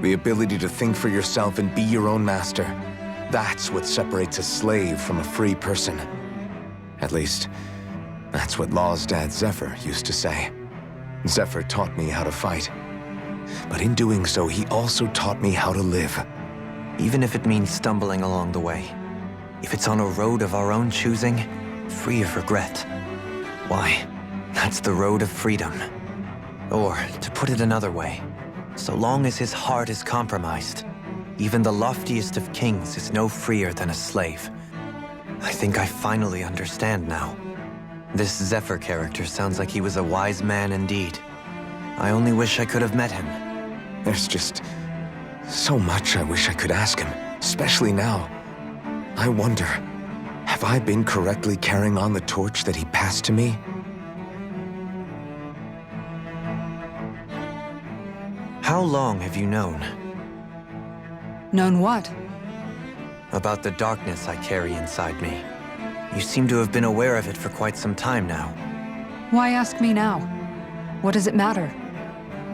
The ability to think for yourself and be your own master, that's what separates a slave from a free person. At least, that's what Law's dad Zephyr used to say. Zephyr taught me how to fight. But in doing so, he also taught me how to live.
Even if it means stumbling along the way. If it's on a road of our own choosing, free of regret. Why, that's the road of freedom. Or, to put it another way, so long as his heart is compromised, even the loftiest of kings is no freer than a slave. I think I finally understand now. This Zephyr character sounds like he was a wise man indeed. I only wish I could have met him.
There's just so much I wish I could ask him, especially now. I wonder, have I been correctly carrying on the torch that he passed to me?
How long have you known?
Known what?
About the darkness I carry inside me. You seem to have been aware of it for quite some time now.
Why ask me now? What does it matter?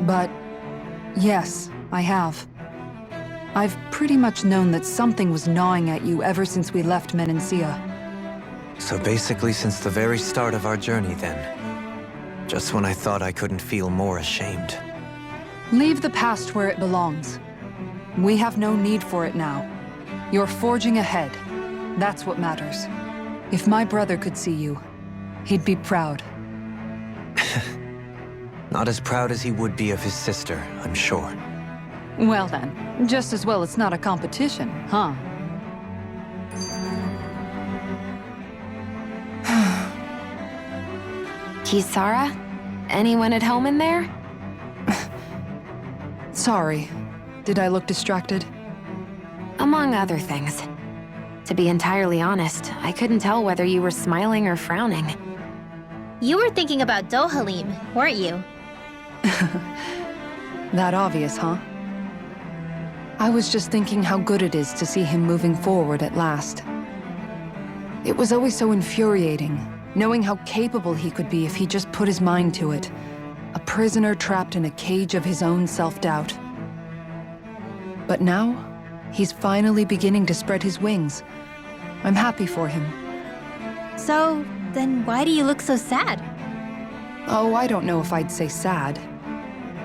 But yes, I have. I've pretty much known that something was gnawing at you ever since we left Menancia.
So basically since the very start of our journey then. Just when I thought I couldn't feel more ashamed.
Leave the past where it belongs. We have no need for it now. You're forging ahead. That's what matters. If my brother could see you, he'd be proud.
Not as proud as he would be of his sister, I'm sure.
Well then, just as well it's not a competition, huh?
Kisara? Anyone at home in there?
Sorry. Did I look distracted?
Among other things. To be entirely honest, I couldn't tell whether you were smiling or frowning.
You were thinking about Dohalim, weren't you?
That obvious, huh? I was just thinking how good it is to see him moving forward at last. It was always so infuriating, knowing how capable he could be if he just put his mind to it. A prisoner trapped in a cage of his own self-doubt. But now, he's finally beginning to spread his wings. I'm happy for him.
So, then why do you look so sad?
Oh, I don't know if I'd say sad.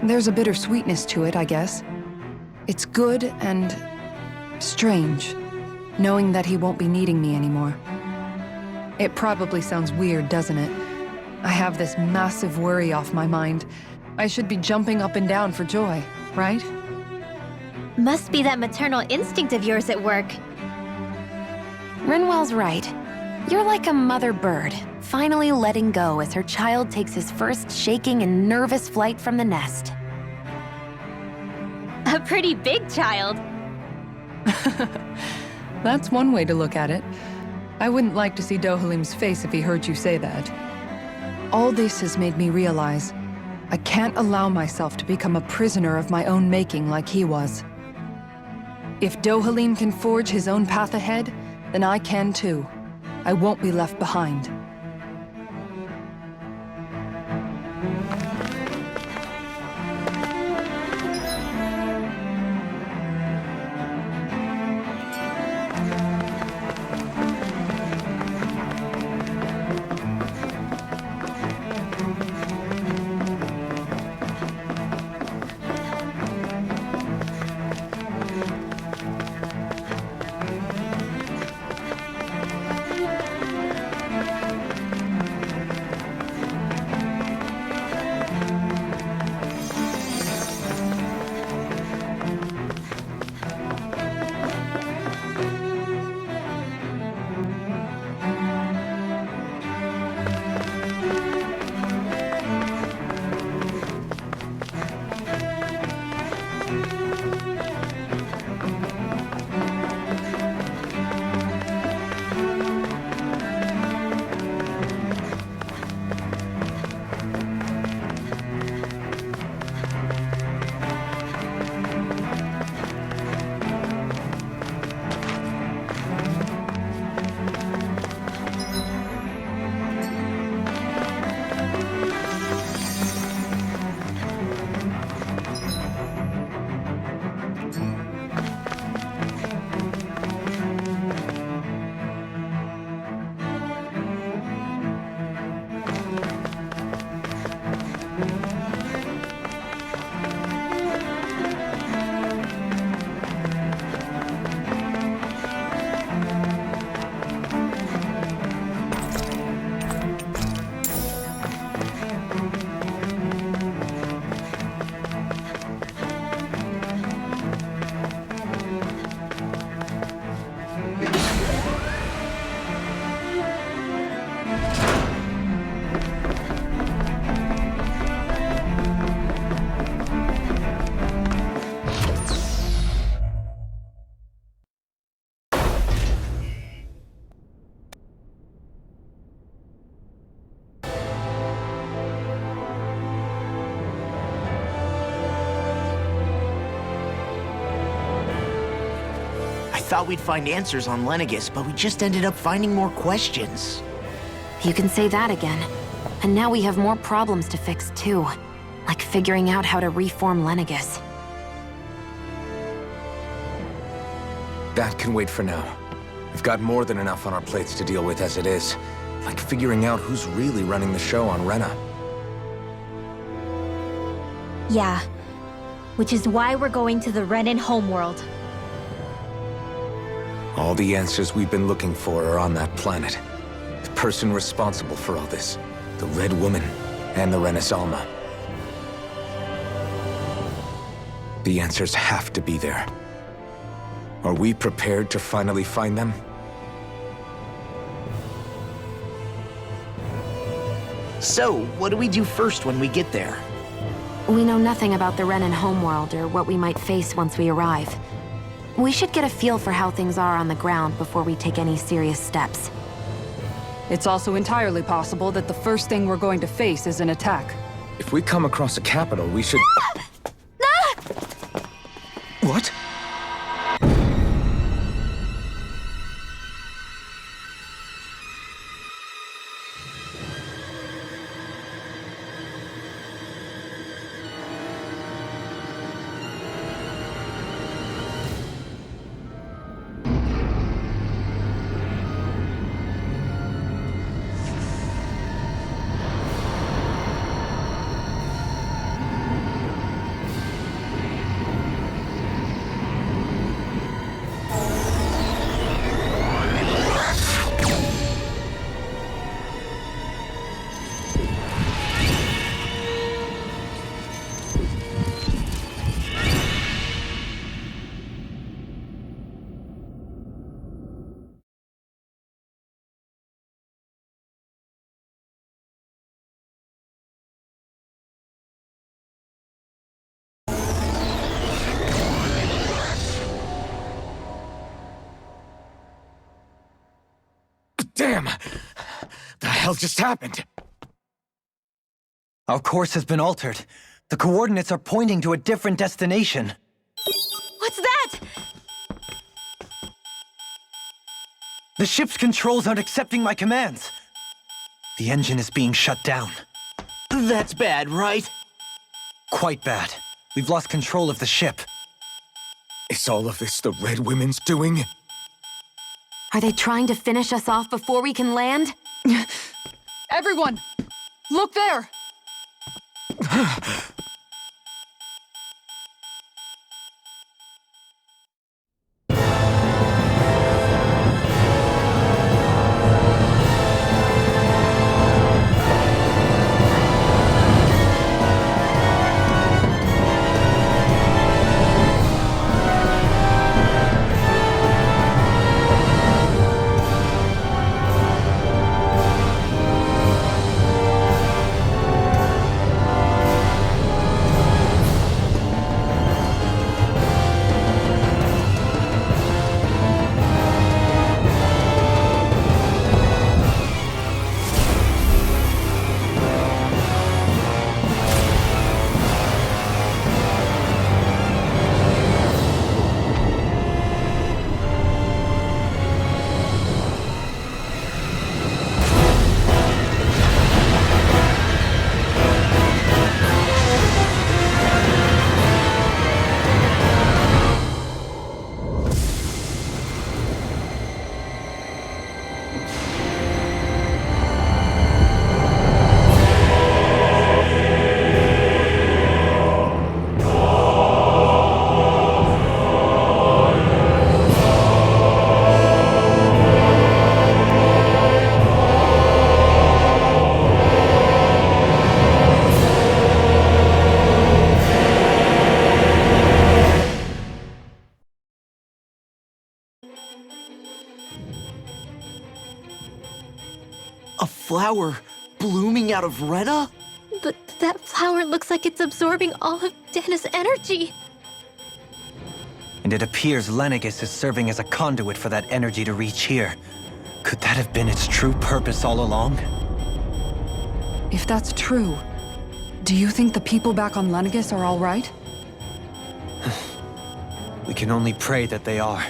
There's a bittersweetness to it, I guess. It's good and strange, knowing that he won't be needing me anymore. It probably sounds weird, doesn't it? I have this massive worry off my mind. I should be jumping up and down for joy, right?
Must be that maternal instinct of yours at work.
Rinwell's right. You're like a mother bird, finally letting go as her child takes his first shaking and nervous flight from the nest.
A pretty big child.
That's one way to look at it. I wouldn't like to see Dohalim's face if he heard you say that. All this has made me realize I can't allow myself to become a prisoner of my own making like he was. If Dohalim can forge his own path ahead, then I can too. I won't be left behind.
Thought we'd find answers on Lenegis, but we just ended up finding more questions.
You can say that again. And now we have more problems to fix too. Like figuring out how to reform Lenegis.
That can wait for now. We've got more than enough on our plates to deal with as it is. Like figuring out who's really running the show on Rena.
Yeah. Which is why we're going to the Renan homeworld.
All the answers we've been looking for are on that planet. The person responsible for all this, the Red Woman, and the Renaissance. The answers have to be there. Are we prepared to finally find them?
So, what do we do first when we get there?
We know nothing about the Renan homeworld or what we might face once we arrive. We should get a feel for how things are on the ground before we take any serious steps.
It's also entirely possible that the first thing we're going to face is an attack.
If we come across a capital, we should... What? Damn! The hell just happened?
Our course has been altered. The coordinates are pointing to a different destination.
What's that?
The ship's controls aren't accepting my commands. The engine is being shut down.
That's bad, right?
Quite bad. We've lost control of the ship.
Is all of this the Red Women's doing?
Are they trying to finish us off before we can land?
Everyone! Look there!
A flower blooming out of Rena?
But that flower looks like it's absorbing all of Dahna's energy.
And it appears Lenegis is serving as a conduit for that energy to reach here. Could that have been its true purpose all along?
If that's true, do you think the people back on Lenegis are all right?
We can only pray that they are.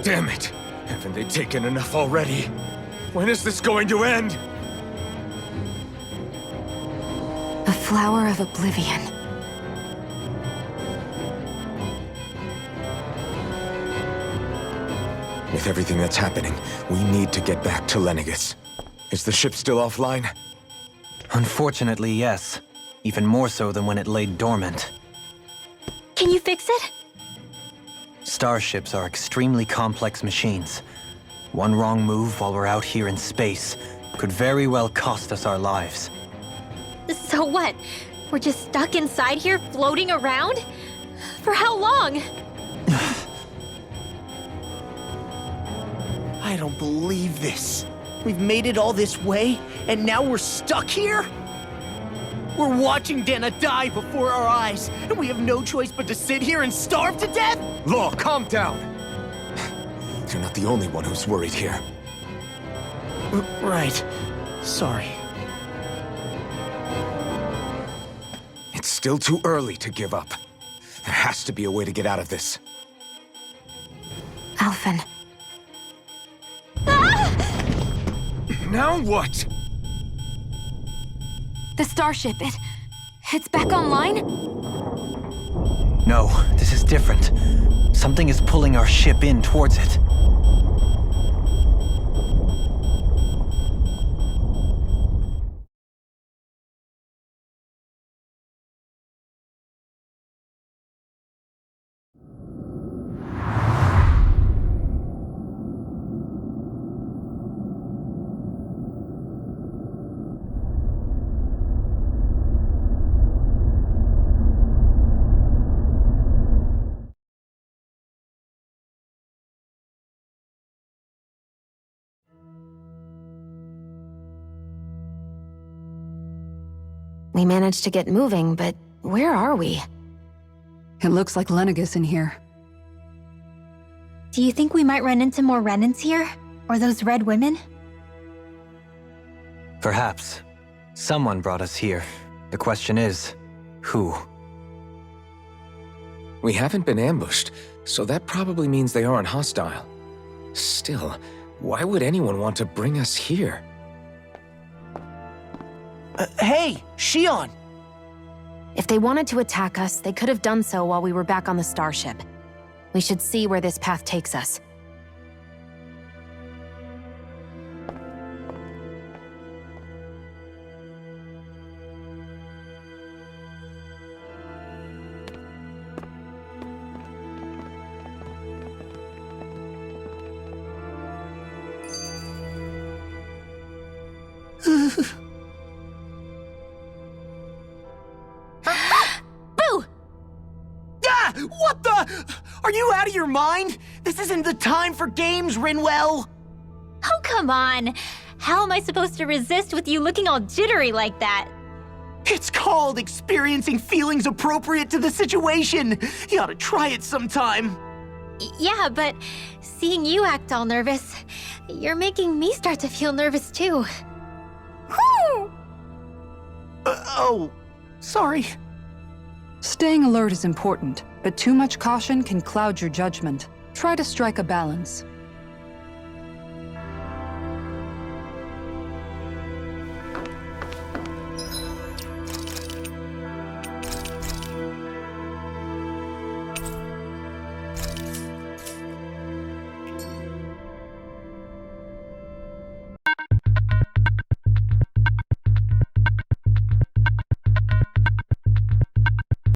Damn it! Haven't they taken enough already? When is this going to end?
A flower of oblivion.
With everything that's happening, we need to get back to Lenegis. Is the ship still offline?
Unfortunately, yes. Even more so than when it lay dormant.
Can you fix it?
Starships are extremely complex machines. One wrong move while we're out here in space could very well cost us our lives.
So what? We're just stuck inside here, floating around? For how long?
I don't believe this. We've made it all this way, and now we're stuck here? We're watching Dahna die before our eyes, and we have no choice but to sit here and starve to death?
Law, calm down! You're not the only one who's worried here.
Right. Sorry.
It's still too early to give up. There has to be a way to get out of this.
Alphen.
Now what?
The starship, it's back online?
No, this is different. Something is pulling our ship in towards it.
We managed to get moving, but where are we?
It looks like Lenegis in here.
Do you think we might run into more Renans here? Or those red women?
Perhaps. Someone brought us here. The question is, who?
We haven't been ambushed, so that probably means they aren't hostile. Still, why would anyone want to bring us here?
Hey, Shionne!
If they wanted to attack us, they could have done so while we were back on the starship. We should see where this path takes us.
Boo!
Ah! What the? Are you out of your mind? This isn't the time for games, Rinwell!
Oh, come on! How am I supposed to resist with you looking all jittery like that?
It's called experiencing feelings appropriate to the situation! You ought to try it sometime!
Yeah, but seeing you act all nervous, you're making me start to feel nervous too.
Oh, sorry.
Staying alert is important, but too much caution can cloud your judgment. Try to strike a balance.